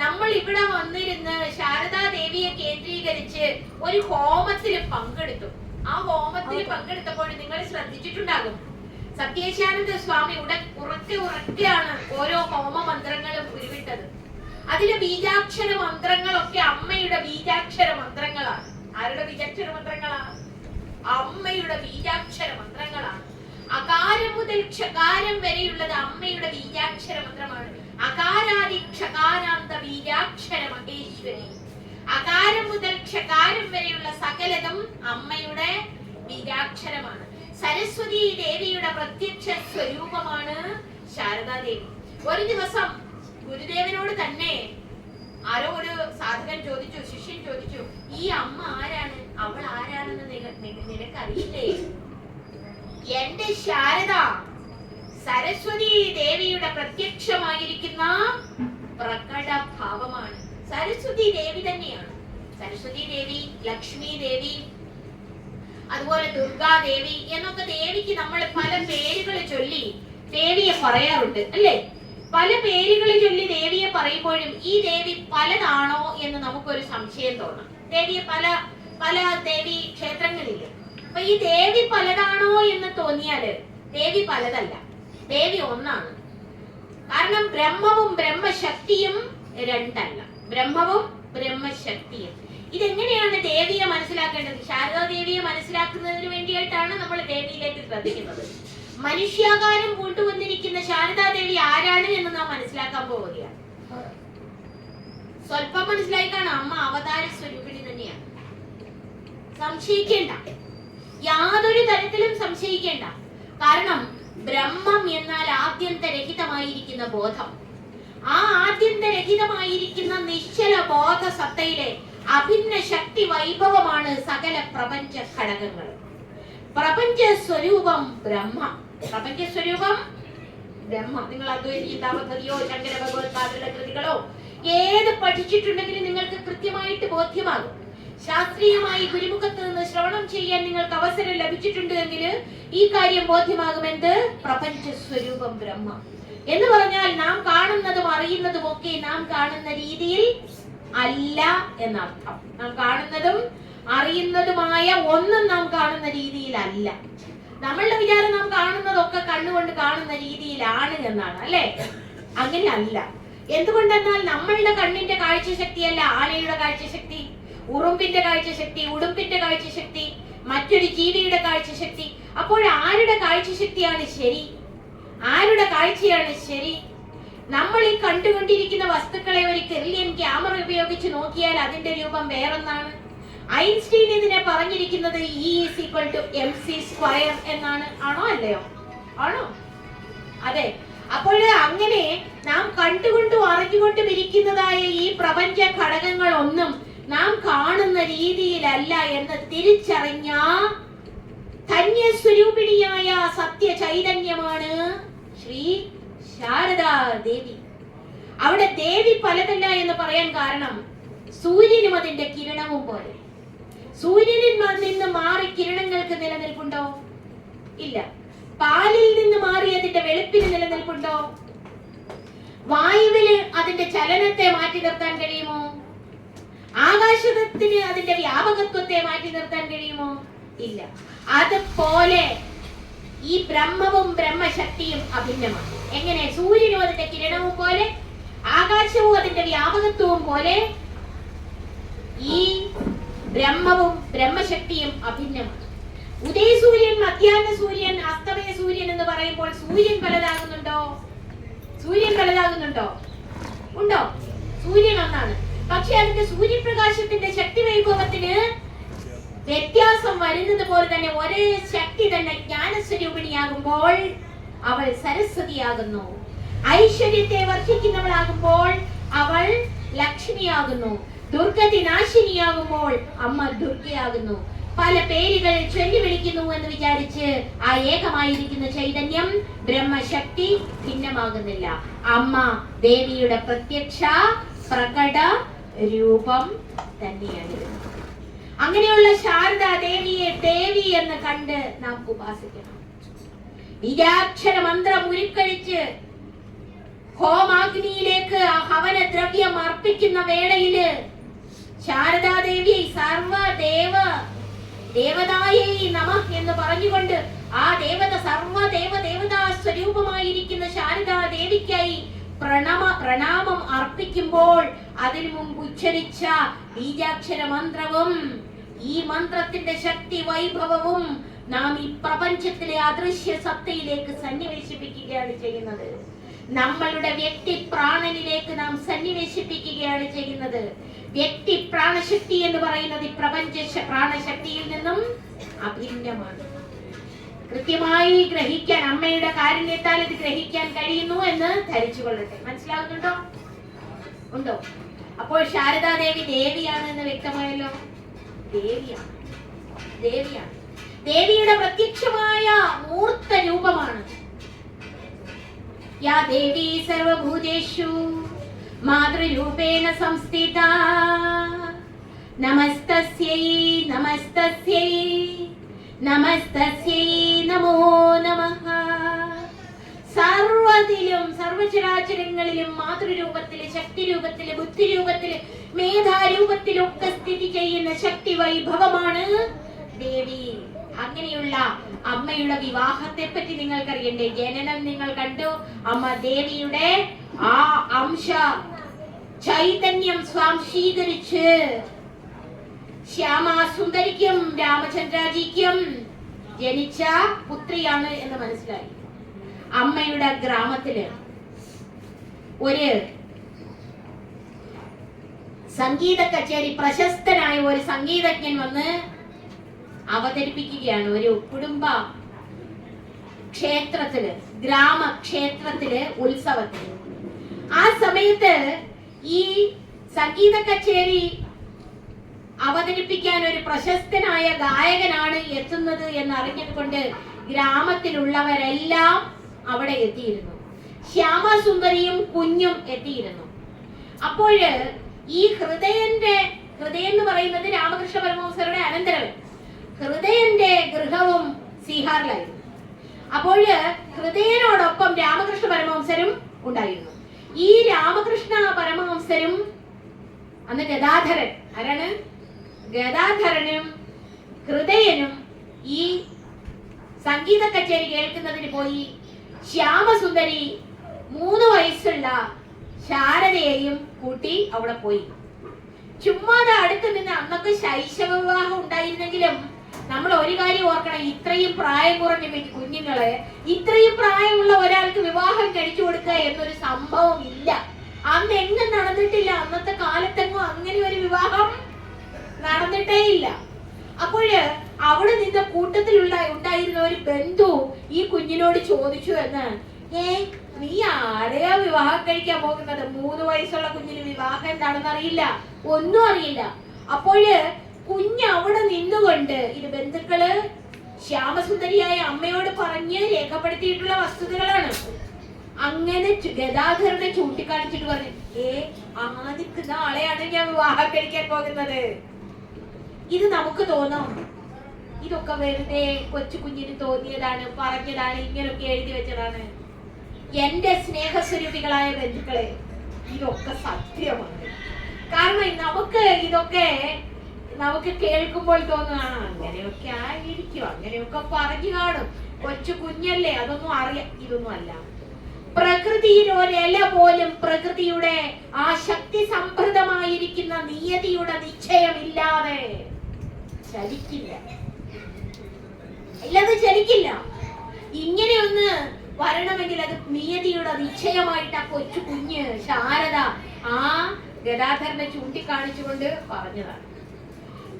S1: നമ്മൾ ഇവിടെ വന്നിരുന്ന് ശാരദാ ദേവിയെ കേന്ദ്രീകരിച്ച് ഒരു ഹോമത്തിൽ പങ്കെടുത്തു. ആ ഹോമത്തിൽ പങ്കെടുത്തപ്പോൾ നിങ്ങൾ ശ്രദ്ധിച്ചിട്ടുണ്ടാകും, സത്യേശാനന്ദ സ്വാമി ഉറക്കെയാണ് ഓരോ ഹോമ മന്ത്രങ്ങളും ഉരുവിട്ടത്. അതിലെ ബീജാക്ഷര മന്ത്രങ്ങളൊക്കെ അമ്മയുടെ ബീജാക്ഷര മന്ത്രങ്ങളാണ്. ആരുടെ ബീജാക്ഷര മന്ത്രങ്ങളാണ്? അമ്മയുടെ ബീജാക്ഷര മന്ത്രങ്ങളാണ്. അകാരം മുതൽ ക്ഷകാരം വരെയുള്ളത് അമ്മയുടെ ബീജാക്ഷര മന്ത്രമാണ്. അകാരാദി ക്ഷകാരാന്ത ബീജാക്ഷര മഹേശ്വരി. അകാരം മുതൽ ക്ഷകാരം വരെയുള്ള സകലതും അമ്മയുടെ ബീജാക്ഷരമാണ്. സരസ്വതി ദേവിയുടെ പ്രത്യക്ഷ സ്വരൂപമാണ് ശാരദാ ദേവി. ഒരു ദിവസം ഗുരുദേവനോട് തന്നെ ആരോ ഒരു സാധകൻ ചോദിച്ചു, ശിഷ്യൻ ചോദിച്ചു, ഈ അമ്മ ആരാണ്? അവൾ ആരാണെന്ന് നിനക്കറിയില്ലേ? എന്റെ ശാരദ സരസ്വതി ദേവിയുടെ പ്രത്യക്ഷമായിരിക്കുന്ന പ്രകട ഭാവമാണ്. സരസ്വതി ദേവി തന്നെയാണ്. സരസ്വതി ദേവി, ലക്ഷ്മി ദേവി, അതുപോലെ ദുർഗാദേവി എന്നൊക്കെ ദേവിക്ക് നമ്മൾ പല പേരുകൾ ചൊല്ലി ദേവിയെ പറയാറുണ്ട്, അല്ലേ? പല പേരുകൾ ചൊല്ലി ദേവിയെ പറയുമ്പോഴും ഈ ദേവി പലതാണോ എന്ന് നമുക്കൊരു സംശയം തോന്നാം. ദേവിയെ പല ദേവി ക്ഷേത്രങ്ങളില്ല. അപ്പൊ ഈ ദേവി പലതാണോ എന്ന് തോന്നിയാല് ദേവി പലതല്ല, ദേവി ഒന്നാണ്. കാരണം ബ്രഹ്മവും ബ്രഹ്മശക്തിയും രണ്ടല്ല. ബ്രഹ്മവും ബ്രഹ്മശക്തിയും. ഇതെങ്ങനെയാണ് ദേവിയെ മനസ്സിലാക്കേണ്ടത്? ശാരദാ ദേവിയെ മനസ്സിലാക്കുന്നതിന് വേണ്ടിയിട്ടാണ് നമ്മൾ ദേവിയിലേക്ക് ശ്രദ്ധിക്കുന്നത്. മനുഷ്യാകാരം കൊണ്ടുവന്നിരിക്കുന്ന ശാരദാ ദേവി ആരാണ് എന്ന് നാം മനസ്സിലാക്കാൻ പോവുകയാണ്. സ്വല്പം മനസ്സിലായി കാണാം, അമ്മ അവതാര സ്വരൂപിണി തന്നെയാണ്. സംശയിക്കേണ്ട, യാതൊരു തരത്തിലും സംശയിക്കേണ്ട. കാരണം ബ്രഹ്മം എന്നാൽ ആദ്യന്തരഹിതമായിരിക്കുന്ന ബോധം. ആ ആദ്യന്തരഹിതമായിരിക്കുന്ന നിശ്ചല ബോധ സത്തയിലെ അഭിന്ന ശക്തി വൈഭവമാണ് സകല പ്രപഞ്ച ഘടകങ്ങൾ. പ്രപഞ്ച സ്വരൂപം ബ്രഹ്മ. പ്രപഞ്ച സ്വരൂപം ബ്രഹ്മ. നിങ്ങൾ അദ്വൈത ചിന്താപദ്ധതിയോ ശങ്കര ഭഗവത്പാദരുടെ കൃതികളോ ഏത് പഠിച്ചിട്ടുണ്ടെങ്കിലും നിങ്ങൾക്ക് കൃത്യമായിട്ട് ബോധ്യമാകും. ശാസ്ത്രീയമായി ഗുരുമുഖത്ത് നിന്ന് ശ്രവണം ചെയ്യാൻ നിങ്ങൾക്ക് അവസരം ലഭിച്ചിട്ടുണ്ട് എങ്കിൽ ഈ കാര്യം ബോധ്യമാകുമെന്ത്? പ്രപഞ്ച സ്വരൂപം ബ്രഹ്മ. എന്ന് പറഞ്ഞാൽ നാം കാണുന്നതും അറിയുന്നതും ഒക്കെ നാം കാണുന്ന രീതിയിൽ അല്ല എന്നർത്ഥം. നാം കാണുന്നതും അറിയുന്നതുമായ ഒന്നും നാം കാണുന്ന രീതിയിലല്ല. നമ്മളുടെ വിചാരം നാം കാണുന്നതൊക്കെ കണ്ണുകൊണ്ട് കാണുന്ന രീതിയിലാണ് എന്നാണ്, അല്ലെ? അങ്ങനെ അല്ല. എന്തുകൊണ്ടെന്നാൽ നമ്മളുടെ കണ്ണിന്റെ കാഴ്ചശക്തിയല്ല ആനയുടെ കാഴ്ചശക്തി, ഉറുമ്പിന്റെ കാഴ്ചശക്തി, ഉടുമ്പിന്റെ കാഴ്ചശക്തി, മറ്റൊരു ജീവിയുടെ കാഴ്ചശക്തി. അപ്പോൾ ആരുടെ കാഴ്ചശക്തിയാണ് ശരി? ആരുടെ കാഴ്ചയാണ് ശരി? നമ്മൾ ഈ കണ്ടുകൊണ്ടിരിക്കുന്ന വസ്തുക്കളെ ഒരു കെർലിയൻ ക്യാമറ ഉപയോഗിച്ച് നോക്കിയാൽ അതിന്റെ രൂപം വേറൊന്നാണ്. ഐൻസ്റ്റീൻ ഇതിനെ പറഞ്ഞിരിക്കുന്നത് E=mc² എന്നാണ്. ആണോ അല്ലയോ? ആണോ? അതെ. അപ്പോൾ അങ്ങനെ നാം കണ്ടുകൊണ്ടും അറിഞ്ഞുകൊണ്ടും ഇരിക്കുന്നതായ ഈ പ്രപഞ്ച ഘടകങ്ങൾ ഒന്നും നാം കാണുന്ന രീതിയിലല്ല എന്ന് തിരിച്ചറിഞ്ഞ ധന്യസ്വരൂപിണിയായ സത്യ ചൈതന്യമാണ് ശ്രീ ശാരദാ ദേവി. അവിടെ ദേവി പലതല്ല എന്ന് പറയാൻ കാരണം സൂര്യനും അതിന്റെ കിരണവും പോലെ. സൂര്യനിൽ നിന്ന് മാറി കിരണങ്ങൾക്ക് നിലനിൽപ്പുണ്ടോ? ഇല്ല. പാലിൽ നിന്ന് മാറി അതിന്റെ വെളുപ്പിന് നിലനിൽപ്പുണ്ടോ? വായുവില് അതിന്റെ ചലനത്തെ മാറ്റി നിർത്താൻ കഴിയുമോ? ആകാശത്തിന് അതിന്റെ വ്യാപകത്വത്തെ മാറ്റി നിർത്താൻ കഴിയുമോ? ഇല്ല. അതുപോലെ ഈ ബ്രഹ്മവും ബ്രഹ്മശക്തിയും അഭിന്നമാണ്. എങ്ങനെ? സൂര്യനും അതിന്റെ കിരണവും പോലെ, ആകാശവും അതിന്റെ വ്യാപകത്വവും പോലെ ഈ ബ്രഹ്മവും ബ്രഹ്മശക്തിയും അഭിന്നമാണ്. ഉദയസൂര്യൻ, മധ്യാഹ്ന സൂര്യൻ, അസ്തമയ സൂര്യൻ എന്ന് പറയുമ്പോൾ സൂര്യൻ പലതാകുന്നുണ്ടോ? സൂര്യൻ പലതാകുന്നുണ്ടോ? ഉണ്ടോ? സൂര്യൻ ഒന്നാണ്. പക്ഷെ അതിന്റെ സൂര്യപ്രകാശത്തിന്റെ ശക്തി വൈഭവത്തിന് വ്യത്യാസം വരുന്നത് പോലെ തന്നെ ഒരേ ശക്തി തന്നെ ജ്ഞാനസ്വരൂപിണിയാകുമ്പോൾ അവൾ സരസ്വതിയാകുന്നു. ഐശ്വര്യത്തെ വർദ്ധിക്കുന്നവളാകുമ്പോൾ അവൾ ലക്ഷ്മിയാകുന്നു. ദുർഗതി നാശിനിയാകുമ്പോൾ അമ്മ ദുർഗയാകുന്നു. പല പേരുകൾ ചൊല്ലി വിളിക്കുന്നു എന്ന് വിചാരിച്ച് ആ ഏകമായിരിക്കുന്ന ചൈതന്യം ബ്രഹ്മശക്തി ഭിന്നമാകുന്നില്ല. അമ്മ ദേവിയുടെ പ്രത്യക്ഷ പ്രകട രൂപം തന്നെയാണ്. അങ്ങനെയുള്ള ശാരദാ ദേവിയെ ദേവി എന്ന് കണ്ട് നാം ഉപാസിക്കണം. ബീജാക്ഷര മന്ത്രം ഉരുക്കഴിച്ച് ഹോമാഗ്നിയിലേക്ക് ആ ഹവന ദ്രവ്യം അർപ്പിക്കുന്ന വേളയില് ശാരദാ ദേവി ദേവതായേ നമഃ എന്ന് പറഞ്ഞുകൊണ്ട് ആ ദേവത ദേവതാ സ്വരൂപമായിരിക്കുന്ന ശാരദാ ദേവിക്കായി പ്രണാമം അർപ്പിക്കുമ്പോൾ അതിനു മുമ്പ് ഉച്ചരിച്ച ബീജാക്ഷര മന്ത്രവും ഈ മന്ത്രത്തിന്റെ ശക്തി വൈഭവവും നാം ഈ പ്രപഞ്ചത്തിലെ അദൃശ്യ സത്തയിലേക്ക് സന്നിവേശിപ്പിക്കുകയാണ് ചെയ്യുന്നത്. നമ്മളുടെ വ്യക്തി പ്രാണനിലേക്ക് നാം സന്നിവേശിപ്പിക്കുകയാണ് ചെയ്യുന്നത്. വ്യക്തി പ്രാണശക്തി എന്ന് പറയുന്നത് ഈ പ്രപഞ്ച പ്രാണശക്തിയിൽ നിന്നും അഭിന്നമാണ്. കൃത്യമായി ഗ്രഹിക്കാൻ അമ്മയുടെ കാരുണ്യത്താൽ ഇത് ഗ്രഹിക്കാൻ കഴിയുന്നു എന്ന് ധരിച്ചു കൊള്ളട്ടെ. മനസ്സിലാകുന്നുണ്ടോ? ഉണ്ടോ? അപ്പോൾ ശാരദാ ദേവി ദേവിയാണ് എന്ന് വ്യക്തമായല്ലോ. ദേവിയാണ്. ദേവിയുടെ പ്രത്യക്ഷമായ മൂർത്ത രൂപമാണ്. യാ ദേവി സർവഭൂതേഷു മാതൃരൂപേണ സംസ്ഥിതാ നമസ്തസ്യൈ നമോ നമഃ. സർവ്വതിലും സർവചരാചരങ്ങളിലും മാതൃരൂപത്തില്, ശക്തി രൂപത്തില്, ബുദ്ധി രൂപത്തില്, മേധാരൂപത്തിലൊക്കെ സ്ഥിതി ചെയ്യുന്ന ശക്തി വൈഭവമാണ് ദേവി. അങ്ങനെയുള്ള അമ്മയുടെ വിവാഹത്തെ പറ്റി നിങ്ങൾക്കറിയണ്ടേ? ജനനം നിങ്ങൾ കണ്ടു. അമ്മ ദേവിയുടെ ആ അംശ ചൈതന്യം സ്വാംശീകരിച്ച് ശ്യാമാസുന്ദരിക്കും രാമചന്ദ്രാജിക്കും ജനിച്ച പുത്രിയാണ് എന്ന് മനസ്സിലായി. അമ്മയുടെ ഗ്രാമത്തില് ഒരു സംഗീത കച്ചേരി, പ്രശസ്തനായ ഒരു സംഗീതജ്ഞൻ വന്ന് അവതരിപ്പിക്കുകയാണ് ഒരു കുടുംബ ക്ഷേത്രത്തില്, ഗ്രാമക്ഷേത്രത്തില് ഉത്സവത്തിന്. ആ സമയത്ത് ഈ സംഗീത കച്ചേരി അവതരിപ്പിക്കാൻ ഒരു പ്രശസ്തനായ ഗായകനാണ് എത്തുന്നത് എന്നറിഞ്ഞതുകൊണ്ട് ഗ്രാമത്തിലുള്ളവരെല്ലാം അവിടെ എത്തിയിരുന്നു. ശ്യാമസുന്ദരിയും കുഞ്ഞും എത്തിയിരുന്നു. അപ്പോൾ ഈ ഹൃദയം എന്ന് പറയുന്നത് രാമകൃഷ്ണ പരമഹംസരുടെ അനന്തരവൻ. ഹൃദയന്റെ ഗൃഹവും സീഹാറിലായിരുന്നു. അപ്പോൾ ഹൃദയനോടൊപ്പം രാമകൃഷ്ണ പരമഹംസരും ഉണ്ടായിരുന്നു. ഈ രാമകൃഷ്ണ പരമഹംസരും അന്ന് ഗദാധരൻ, ആരാണ്? ഗദാധരനും ഹൃദയനും ഈ സംഗീത കച്ചേരി കേൾക്കുന്നതിന് പോയി. ശ്യാമസുന്ദരി 3 വയസ്സുള്ള ശാരദയെയും കൂട്ടി അവിടെ പോയി. ചുമ്മാതെ അടുത്ത് നിന്ന്, അന്നൊക്കെ ശൈശവ വിവാഹം ഉണ്ടായിരുന്നെങ്കിലും നമ്മൾ ഒരു കാര്യം ഓർക്കണം, ഇത്രയും പ്രായം കുറഞ്ഞ കുഞ്ഞുങ്ങളെ ഇത്രയും പ്രായമുള്ള ഒരാൾക്ക് വിവാഹം കഴിച്ചു കൊടുക്കുക എന്നൊരു സംഭവം ഇല്ല. അന്ന് എങ്ങും നടന്നിട്ടില്ല. അന്നത്തെ കാലത്തെങ്ങും അങ്ങനെ ഒരു വിവാഹം നടന്നിട്ടേ ഇല്ല. അപ്പോഴ് അവിടെ നിന്ന് കൂട്ടത്തിലുള്ള ഉണ്ടായിരുന്ന ഒരു ബന്ധു ഈ കുഞ്ഞിനോട് ചോദിച്ചു എന്ന്, നീ ആരെയാ വിവാഹം കഴിക്കാൻ പോകുന്നത്? 3 വയസ്സുള്ള കുഞ്ഞിന് വിവാഹം എന്താണെന്ന് അറിയില്ല, ഒന്നും അറിയില്ല. അപ്പോഴ് കുഞ്ഞ് അവിടെ നിന്നുകൊണ്ട്, ഇത് ബന്ധുക്കള് ശ്യാമസുന്ദരിയായ അമ്മയോട് പറഞ്ഞ് രേഖപ്പെടുത്തിയിട്ടുള്ള വസ്തുതകളാണ്. അങ്ങനെ ഗദാധരനെ ചൂണ്ടിക്കാണിച്ചിട്ട് പറഞ്ഞു, ആദ്യക്കുന്ന ആളെയാണ് ഞാൻ വിവാഹം കഴിക്കാൻ പോകുന്നത്. ഇത് നമുക്ക് തോന്നാം, ഇതൊക്കെ വെറുതെ കൊച്ചു കുഞ്ഞിന് തോന്നിയതാണ്, പറഞ്ഞതാണ്, ഇങ്ങനൊക്കെ എഴുതി വെച്ചതാണ്. എന്റെ സ്നേഹസ്വരൂപികളായ ബന്ധുക്കളെ, ഇതൊക്കെ സത്യമാണ്. കാരണം നമുക്ക് കേൾക്കുമ്പോൾ തോന്നുന്നതാണ്, അങ്ങനെയൊക്കെ ആയിരിക്കും, അങ്ങനെയൊക്കെ പറഞ്ഞു കാണും, കൊച്ചു കുഞ്ഞല്ലേ, അതൊന്നും അറിയാം. ഇതൊന്നും അല്ല. പ്രകൃതിയിൽ ഒരില പോലും പ്രകൃതിയുടെ ആ ശക്തി സംഭൃതമായിരിക്കുന്ന നിയതിയുടെ നിശ്ചയമില്ലാതെ ചലിക്കില്ല. ഇല്ലത് ചലിക്കില്ല. ഇങ്ങനെയൊന്ന് വരണമെങ്കിൽ അത് നിയതിയുടെ നിശ്ചയമായിട്ട് ആ കൊച്ചു കുഞ്ഞ് ശാരദ ആ ഗദാധരനെ ചൂണ്ടിക്കാണിച്ചുകൊണ്ട് പറഞ്ഞതാണ്.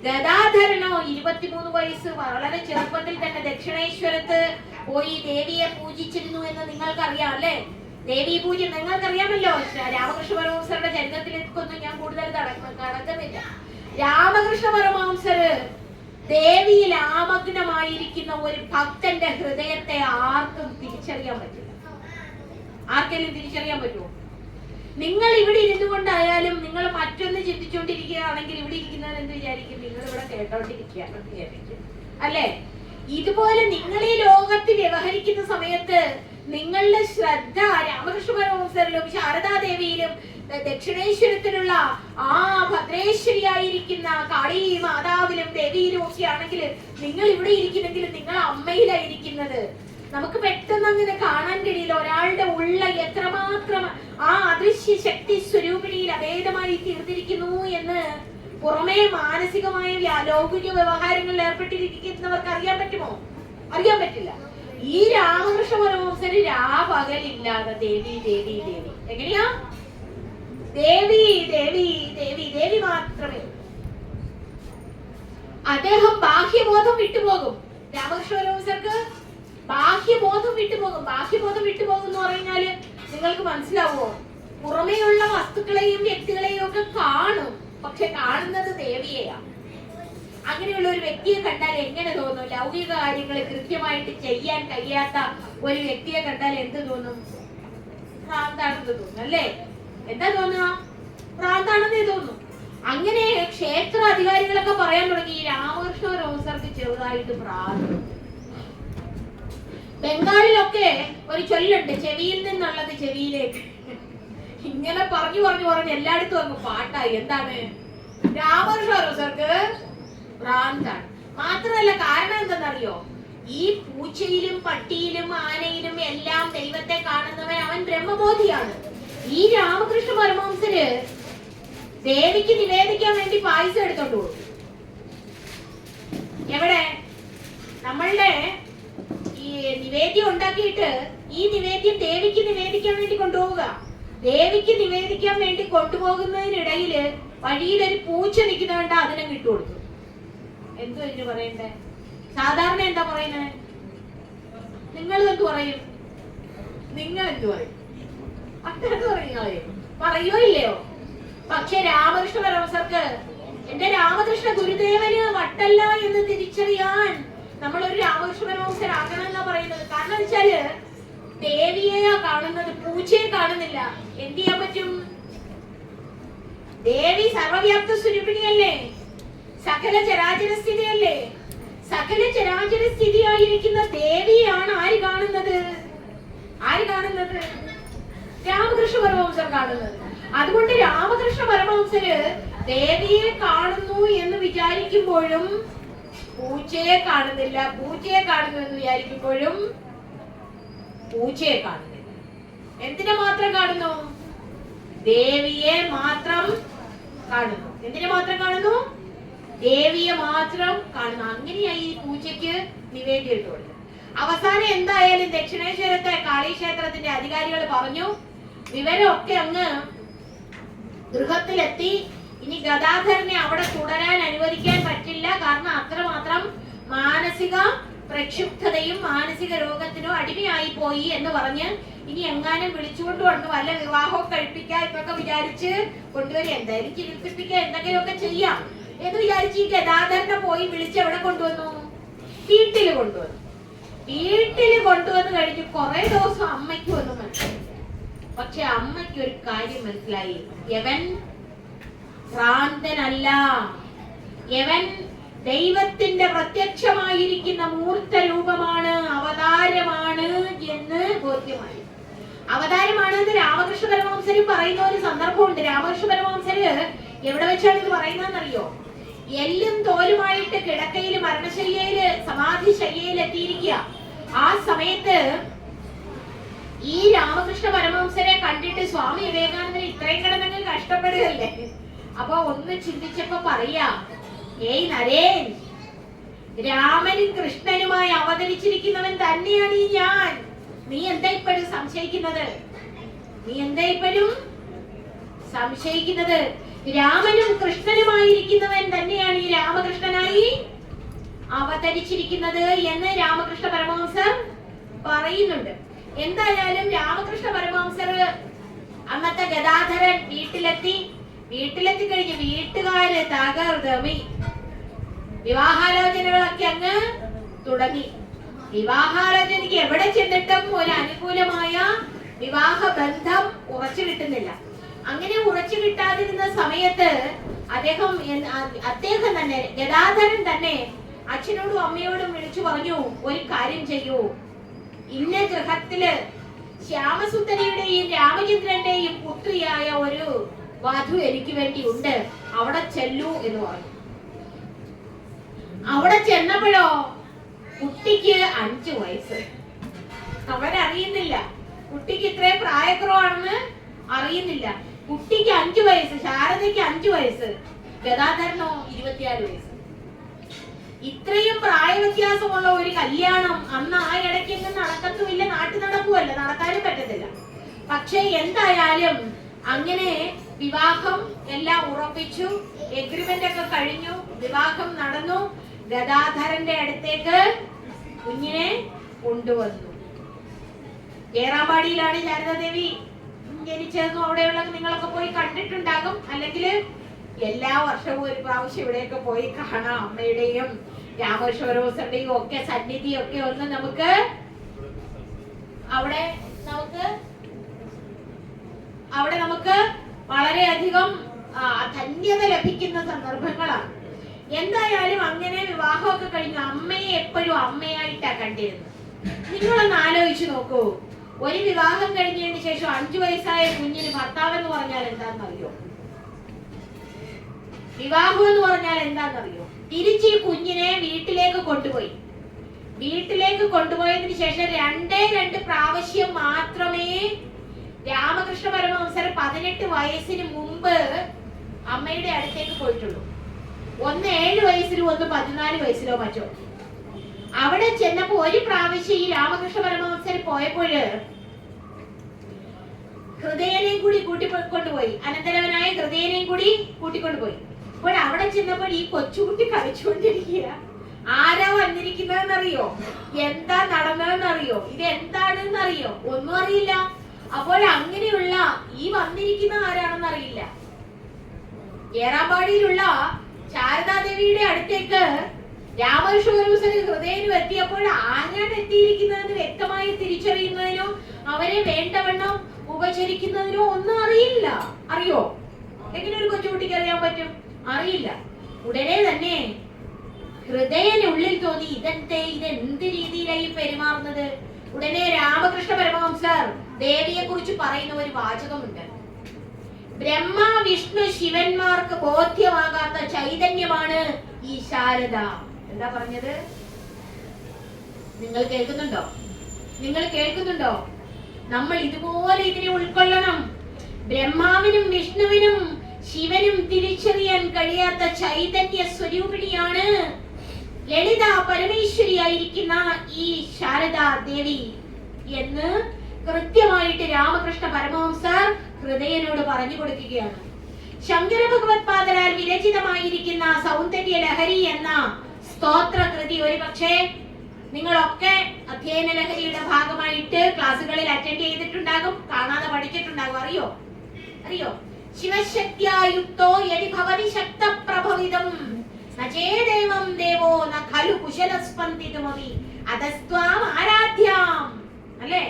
S1: ഗദാധരനോ 23 വയസ്സ്, വളരെ ചെറുപ്പത്തിൽ തന്നെ ദക്ഷിണേശ്വരത്ത് പോയി ദേവിയെ പൂജിച്ചിരുന്നു എന്ന് നിങ്ങൾക്കറിയാം അല്ലെ? ദേവീ പൂജ നിങ്ങൾക്കറിയാമല്ലോ. രാമകൃഷ്ണ പരമഹംസരുടെ ചരിത്രത്തിലേക്കൊന്നും ഞാൻ കൂടുതൽ കടക്കുന്നില്ല. രാമകൃഷ്ണ പരമഹംസർ ദേവിയിൽ ആമഗ്നമായിരിക്കുന്ന ഒരു ഭക്തന്റെ ഹൃദയത്തെ ആർക്കും തിരിച്ചറിയാൻ പറ്റില്ല. ആർക്കെങ്കിലും തിരിച്ചറിയാൻ പറ്റുമോ? നിങ്ങൾ ഇവിടെ ഇരുന്നു കൊണ്ടായാലും നിങ്ങൾ മറ്റൊന്ന് ചിന്തിച്ചുകൊണ്ടിരിക്കുകയാണെങ്കിൽ ഇവിടെ ഇരിക്കുന്നവർ എന്ത് വിചാരിക്കും? നിങ്ങൾ ഇവിടെ കേട്ടോണ്ടിരിക്കുകയാണെന്ന് വിചാരിക്കും അല്ലെ? ഇതുപോലെ നിങ്ങൾ ഈ ലോകത്ത് വ്യവഹരിക്കുന്ന സമയത്ത് നിങ്ങളുടെ ശ്രദ്ധ രാമകൃഷ്ണ പരമഹംസരിലും ശാരദാദേവിയിലും ദക്ഷിണേശ്വരത്തിലുള്ള ആ ഭദ്രേശ്വരിയായിരിക്കുന്ന കാളി മാതാവിലും ദേവിയിലും ഒക്കെ ആണെങ്കിൽ നിങ്ങൾ ഇവിടെ ഇരിക്കുന്നെങ്കിൽ നിങ്ങൾ അമ്മയിലായിരിക്കുന്നത്. നമുക്ക് പെട്ടെന്ന് അങ്ങനെ കാണാൻ കഴിയില്ല ഒരാളുടെ ഉള്ള എത്രമാത്രം ആ അദൃശ്യ ശക്തി സ്വരൂപിണിയിൽ അഭേദമായി തീർന്നിരിക്കുന്നു എന്ന്. പുറമേ മാനസികമായ ലൗകിക വ്യവഹാരങ്ങളിൽ ഏർപ്പെട്ടിരിക്കുന്നവർക്ക് അറിയാൻ പറ്റുമോ? അറിയാൻ പറ്റില്ല. ഈ രാമകൃഷ്ണ പരമഹംസര് രാപകലില്ലാതെ ദേവി ദേവി ദേവി, എങ്ങനെയാ? ദേവി ദേവി ദേവി ദേവി മാത്രമേ. അദ്ദേഹം ബാഹ്യബോധം വിട്ടുപോകും. രാമകൃഷ്ണ പരമഹംസർക്ക് ബാഹ്യബോധം വിട്ടുപോകും. ബാഹ്യബോധം വിട്ടുപോകും എന്ന് പറഞ്ഞാല് നിങ്ങൾക്ക് മനസ്സിലാവോ? പുറമേയുള്ള വസ്തുക്കളെയും വ്യക്തികളെയും ഒക്കെ കാണും, പക്ഷെ കാണുന്നത് ദേവിയെയാണ്. അങ്ങനെയുള്ള ഒരു വ്യക്തിയെ കണ്ടാൽ എങ്ങനെ തോന്നും? ലൗകിക കാര്യങ്ങൾ കൃത്യമായിട്ട് ചെയ്യാൻ കഴിയാത്ത ഒരു വ്യക്തിയെ കണ്ടാൽ എന്ത് തോന്നും? ഭ്രാന്താണെന്ന് തോന്നും അല്ലേ? എന്താ തോന്നുക? ഭ്രാന്താണെന്നേ തോന്നും. അങ്ങനെ ക്ഷേത്ര അധികാരികളൊക്കെ പറയാൻ തുടങ്ങി ഈ രാമകൃഷ്ണ പരമഹംസർക്ക് ചെറുതായിട്ട് ഭ്രാന്ത്. ബംഗാളിലൊക്കെ ഒരു ചൊല്ലുണ്ട്, ചെവിയിൽ നിന്നുള്ളത് ചെവിയിലേക്ക്. ഇങ്ങനെ പറഞ്ഞു പറഞ്ഞു പറഞ്ഞ് എല്ലായിടത്തും അങ്ങ് പാട്ടായി. എന്താണ്? രാമകൃഷ്ണ പരമഹംസർക്ക് ഭ്രാന്താണ്. മാത്രമല്ല, കാരണം എന്തെന്നറിയോ? ഈ പൂച്ചയിലും പട്ടിയിലും ആനയിലും എല്ലാം ദൈവത്തെ കാണുന്നവൻ അവൻ ബ്രഹ്മബോധിയാണ്. ഈ രാമകൃഷ്ണ പരമഹംസര് ദേവിക്ക് നിവേദിക്കാൻ വേണ്ടി പായസം എടുത്തോണ്ട് പോകും. എവിടെ? നമ്മളുടെ ഈ നിവേദ്യം ഉണ്ടാക്കിയിട്ട് ഈ നിവേദ്യം ദേവിക്ക് നിവേദിക്കാൻ വേണ്ടി കൊണ്ടുപോവുക. ദേവിക്ക് നിവേദിക്കാൻ വേണ്ടി കൊണ്ടുപോകുന്നതിനിടയില് വഴിയിലൊരു പൂച്ച നിൽക്കുന്നുണ്ട്, അതിനെ കിട്ടുകൊടുത്തു. എന്തോ ഇതിന് പറയണ്ടേ? സാധാരണ എന്താ പറയുന്നത്? നിങ്ങൾ എന്ത് പറയും? നിങ്ങൾ എന്ത് പറയും? അത്രക്ക് പറയുകളെ പറയോ ഇല്ലയോ? പക്ഷെ രാമകൃഷ്ണ പരമഹംസർക്ക് എന്റെ രാമകൃഷ്ണ ഗുരുദേവന് വട്ടല്ല എന്ന് തിരിച്ചറിയാൻ നമ്മളൊരു രാമകൃഷ്ണ പരമഹംസരാകണം എന്നാ പറയുന്നത്. കാരണം വെച്ചാല് ദേവിയെയാ കാണുന്നത്, പൂച്ചയെ കാണുന്നില്ല. എന്ത് ചെയ്യാൻ പറ്റും? ദേവി സർവവ്യാപ്ത സ്വരൂപിണിയല്ലേ, സകല ചരാചര സ്ഥിതിയല്ലേ, സകല ചരാചര സ്ഥിതിയായിരിക്കുന്ന ദേവിയാണ് ആര് കാണുന്നത്? രാമകൃഷ്ണ പരമഹംസർ കാണുന്നത്. അതുകൊണ്ട് രാമകൃഷ്ണ പരമഹംസര് ദേവിയെ കാണുന്നു എന്ന് വിചാരിക്കുമ്പോഴും പൂച്ചയെ കാണുന്നില്ല, പൂച്ചയെ കാണുന്നു എന്ന് വിചാരിക്കുമ്പോഴും പൂച്ചയെ കാണുന്നില്ല. എന്തിനെ മാത്രം കാണുന്നു? ദേവിയെ മാത്രം കാണുന്നു. എന്തിനെ മാത്രം കാണുന്നു? ദേവിയെ മാത്രം കാണുന്നു. അങ്ങനെയായി ഈ പൂച്ചയ്ക്ക് നിവേദ്യം ഇട്ടുള്ളത്. അവസാനം എന്തായാലും ദക്ഷിണേശ്വരത്തെ കാളീക്ഷേത്രത്തിന്റെ അധികാരികൾ പറഞ്ഞു, വിവരമൊക്കെ അങ്ങ് ഗൃഹത്തിലെത്തി, ഇനി ഗദാധരനെ അവിടെ തുടരാൻ അനുവദിക്കാൻ പറ്റില്ല, കാരണം അത്രമാത്രം മാനസിക പ്രക്ഷുബ്ധതയും മാനസിക രോഗത്തിനോ അടിമയായി പോയി എന്ന് പറഞ്ഞ് ഇനി എങ്ങാനും വിളിച്ചുകൊണ്ട് വന്ന് വല്ല വിവാഹവും കഴിപ്പിക്കാം എന്നൊക്കെ വിചാരിച്ച് കൊണ്ടുവരിക, എന്തായാലും ചികിത്സിപ്പിക്കുക, എന്തെങ്കിലുമൊക്കെ ചെയ്യാം എന്ന് വിചാരിച്ച് ഈ ഗദാധരനെ പോയി വിളിച്ച് എവിടെ കൊണ്ടുവന്നു? വീട്ടില് കൊണ്ടുവന്നു. വീട്ടില് കൊണ്ടുവന്ന് കഴിഞ്ഞ് കുറെ ദിവസം അമ്മയ്ക്ക് ഒന്നും മനസ്സിലായി. പക്ഷെ അമ്മയ്ക്ക് ഒരു കാര്യം മനസ്സിലായി, യവൻ ഭ്രാന്തനല്ല, യവൻ ദൈവത്തിന്റെ പ്രത്യക്ഷമായിരിക്കുന്ന മൂർത്ത രൂപമാണ്, അവതാരമാണ് എന്ന് ബോധ്യമായി. അവതാരമാണ് എന്ന് രാമകൃഷ്ണ പരമഹംസരും പറയുന്ന ഒരു സന്ദർഭമുണ്ട്. രാമകൃഷ്ണ പരമഹംസര് എവിടെ വെച്ചാണ് ഇത് പറയുന്നതെന്നറിയോ? എല്ലും തോലുമായിട്ട് കിടക്കയില് മരണശയ്യയില് സമാധി ശയ്യയിൽ എത്തിയിരിക്കുക. ആ സമയത്ത് ഈ രാമകൃഷ്ണ പരമഹംസരെ കണ്ടിട്ട് സ്വാമി വിവേകാനന്ദൻ ഇത്രയും കിടന്നങ്ങ് കഷ്ടപ്പെടുകയല്ലേ. അപ്പൊ ഒന്ന് ചിന്തിച്ചപ്പോ പറയാ, ഏയ് നരേൻ, രാമനും കൃഷ്ണനുമായി അവതരിച്ചിരിക്കുന്നവൻ തന്നെയാണ് ഈ ഞാൻ. നീ എന്താ ഇപ്പോഴും സംശയിക്കുന്നത്? രാമനും കൃഷ്ണനുമായിരിക്കുന്നവൻ തന്നെയാണ് ഈ രാമകൃഷ്ണനായി അവതരിച്ചിരിക്കുന്നത് എന്ന് രാമകൃഷ്ണ പരമഹംസർ പറയുന്നുണ്ട്. എന്തായാലും രാമകൃഷ്ണ പരമഹംസർ അന്നത്തെ ഗദാധരൻ വീട്ടിലെത്തി കഴിഞ്ഞ് വീട്ടുകാര് തകർതമി, വിവാഹാലോചനകളൊക്കെ അങ്ങ് തുടങ്ങി. വിവാഹാലോചനയ്ക്ക് എവിടെ ചെന്നിട്ടും ഒരു അനുകൂലമായ വിവാഹ ബന്ധം ഉറച്ചു കിട്ടുന്നില്ല. അങ്ങനെ ഉറച്ചു കിട്ടാതിരുന്ന സമയത്ത് അദ്ദേഹം തന്നെ, ഗദാധരൻ തന്നെ അച്ഛനോടും അമ്മയോടും വിളിച്ചു പറഞ്ഞു, ഒരു കാര്യം ചെയ്യൂ, ഇന്ന ഗൃഹത്തില് ശ്യാമസുന്ദരിയുടെയും രാമചന്ദ്രന്റെയും പുത്രിയായ ഒരു വധു എനിക്ക് വേണ്ടി ഉണ്ട്, അവിടെ ചെല്ലൂ എന്ന് പറഞ്ഞു. അവിടെ ചെന്നപ്പോഴോ കുട്ടിക്ക് 5 വയസ്സ്. അവരറിയുന്നില്ല കുട്ടിക്ക് ഇത്രയും പ്രായക്കുറവാണെന്ന് അറിയുന്നില്ല. കുട്ടിക്ക് 5 വയസ്സ്, ശാരദയ്ക്ക് 5 വയസ്സ്, ഗദാധരനോ 24 വയസ്സ്. ഇത്രയും പ്രായവ്യത്യാസമുള്ള ഒരു കല്യാണം അന്ന് ആ ഇടയ്ക്കൊന്നും നടക്കത്തുമില്ല, നാട്ടു നടക്കുമല്ല, നടക്കാനും പറ്റത്തില്ല. പക്ഷെ എന്തായാലും അങ്ങനെ വിവാഹം എല്ലാം ഉറപ്പിച്ചു, എഗ്രിമെന്റ് ഒക്കെ കഴിഞ്ഞു, വിവാഹം നടന്നു. ഗദാധരന്റെ അടുത്തേക്ക് കുഞ്ഞിനെ കൊണ്ടുവന്നു. ഏറാമ്പാടിയിലാണ് ശാരദാദേവി ജനിച്ചതെന്നും അവിടെയുള്ള നിങ്ങളൊക്കെ പോയി കണ്ടിട്ടുണ്ടാകും. അല്ലെങ്കിൽ എല്ലാ വർഷവും ഒരു പ്രാവശ്യം ഇവിടെയൊക്കെ പോയി കാണാം. അമ്മയുടെയും രാമകൃഷ്ണ പരമഹംസരുടെയും ഒക്കെ സന്നിധിയൊക്കെ ഒന്ന് നമുക്ക് അവിടെ നമുക്ക് വളരെയധികം ധന്യത ലഭിക്കുന്ന സന്ദർഭങ്ങളാണ്. എന്തായാലും അങ്ങനെ വിവാഹമൊക്കെ കഴിഞ്ഞു. അമ്മയെ എപ്പോഴും അമ്മയായിട്ടാ കണ്ടിരുന്നത്. നിങ്ങളൊന്ന് ആലോചിച്ചു നോക്കൂ, ഒരു വിവാഹം കഴിഞ്ഞതിന് ശേഷം 5 വയസ്സായ കുഞ്ഞിന് ഭർത്താവ് എന്ന് പറഞ്ഞാൽ എന്താണെന്നറിയോ? വിവാഹം എന്ന് പറഞ്ഞാൽ എന്താണെന്നറിയോ? തിരിച്ച് ഈ കുഞ്ഞിനെ വീട്ടിലേക്ക് കൊണ്ടുപോയതിനു ശേഷം 2 പ്രാവശ്യം മാത്രമേ രാമകൃഷ്ണ പരമഹംസർ 18 വയസ്സിന് മുമ്പ് അമ്മയുടെ അടുത്തേക്ക് പോയിട്ടുള്ളൂ. ഒന്ന് 7 വയസ്സിലോ ഒന്ന് 14 വയസ്സിലോ മറ്റോ. അവിടെ ചെന്നപ്പോ ഒരു പ്രാവശ്യം ഈ രാമകൃഷ്ണ പരമഹംസർ പോയപ്പോഴ് ഹൃദയനെയും കൂടി കൂട്ടിക്കൊണ്ടുപോയി, അനന്തരവനായ ഹൃദയനെയും കൂടി കൂട്ടിക്കൊണ്ടുപോയി. അപ്പോൾ അവിടെ ചെന്നപ്പോൾ ഈ കൊച്ചുകുട്ടി കളിച്ചുകൊണ്ടിരിക്കുക. ആരാ വന്നിരിക്കുന്നതെന്നറിയോ? എന്താ നടന്നതെന്നറിയോ? ഇത് എന്താണെന്നറിയോ? ഒന്നും അറിയില്ല. അപ്പോൾ അങ്ങനെയുള്ള ഈ വന്നിരിക്കുന്ന ആരാണെന്ന് അറിയില്ല. ഏറാമ്പാടിയിലുള്ള ശാരദാദേവിയുടെ അടുത്തേക്ക് രാമകൃഷ്ണ പരമഹംസർ ഹൃദയനും എത്തിയപ്പോൾ ആരാണ് എത്തിയിരിക്കുന്നതെന്ന് വ്യക്തമായി തിരിച്ചറിയുന്നതിനോ അവരെ വേണ്ടവണ്ണം ഉപചരിക്കുന്നതിനോ ഒന്നും അറിയില്ല. അറിയോ? എങ്ങനെ ഒരു കൊച്ചുകുട്ടിക്ക് അറിയാൻ പറ്റും? അറിയില്ല. ഉടനെ തന്നെ ഹൃദയനുള്ളിൽ തോന്നി ഇതെന്ത് രീതിയിലായി പെരുമാറുന്നത്. ഉടനെ രാമകൃഷ്ണ പരമഹംസർ ദേവിയെ കുറിച്ച് പറയുന്ന ഒരു വാചകമുണ്ട്. ബ്രഹ്മ വിഷ്ണു ശിവന്മാർക്ക് ബോധ്യമാകാത്ത ചൈതന്യമാണ് ഈ ശാരദ. എന്താ പറഞ്ഞത്? നിങ്ങൾ കേൾക്കുന്നുണ്ടോ? നമ്മൾ ഇതുപോലെ ഇതിനെ ഉൾക്കൊള്ളണം. ബ്രഹ്മാവിനും വിഷ്ണുവിനും ശിവനും തിരിച്ചറിയാൻ കഴിയാത്ത ചൈതന്യ സ്വരൂപിണിയാണ് ലളിത പരമേശ്വരിയായിരിക്കുന്ന ഈ ശാരദാ ദേവി എന്ന് കൃത്യമായിട്ട് രാമകൃഷ്ണ പരമഹംസർ ഹൃദയനോട് പറഞ്ഞു കൊടുക്കുകയാണ്. ശങ്കര ഭഗവത്പാദരാൽ വിരചിതമായിരിക്കുന്ന സൗന്ദര്യ ലഹരി എന്ന സ്തോത്ര കൃതി ഒരുപക്ഷെ നിങ്ങളൊക്കെ അധ്യയന ലഹരിയുടെ ഭാഗമായിട്ട് ക്ലാസ്സുകളിൽ അറ്റൻഡ് ചെയ്തിട്ടുണ്ടാകും, കാണാതെ പഠിച്ചിട്ടുണ്ടാകും. അറിയോ? ശിവശക്തിയുക്തോ യദി ഭവതി ശക്തപ്രഭവിതം നചേദേവം ദേവോ ന ഖലു കുശലസ്പന്ദിതുമവി അദസ്ത്വാം ആരാധ്യാം. അല്ലേ?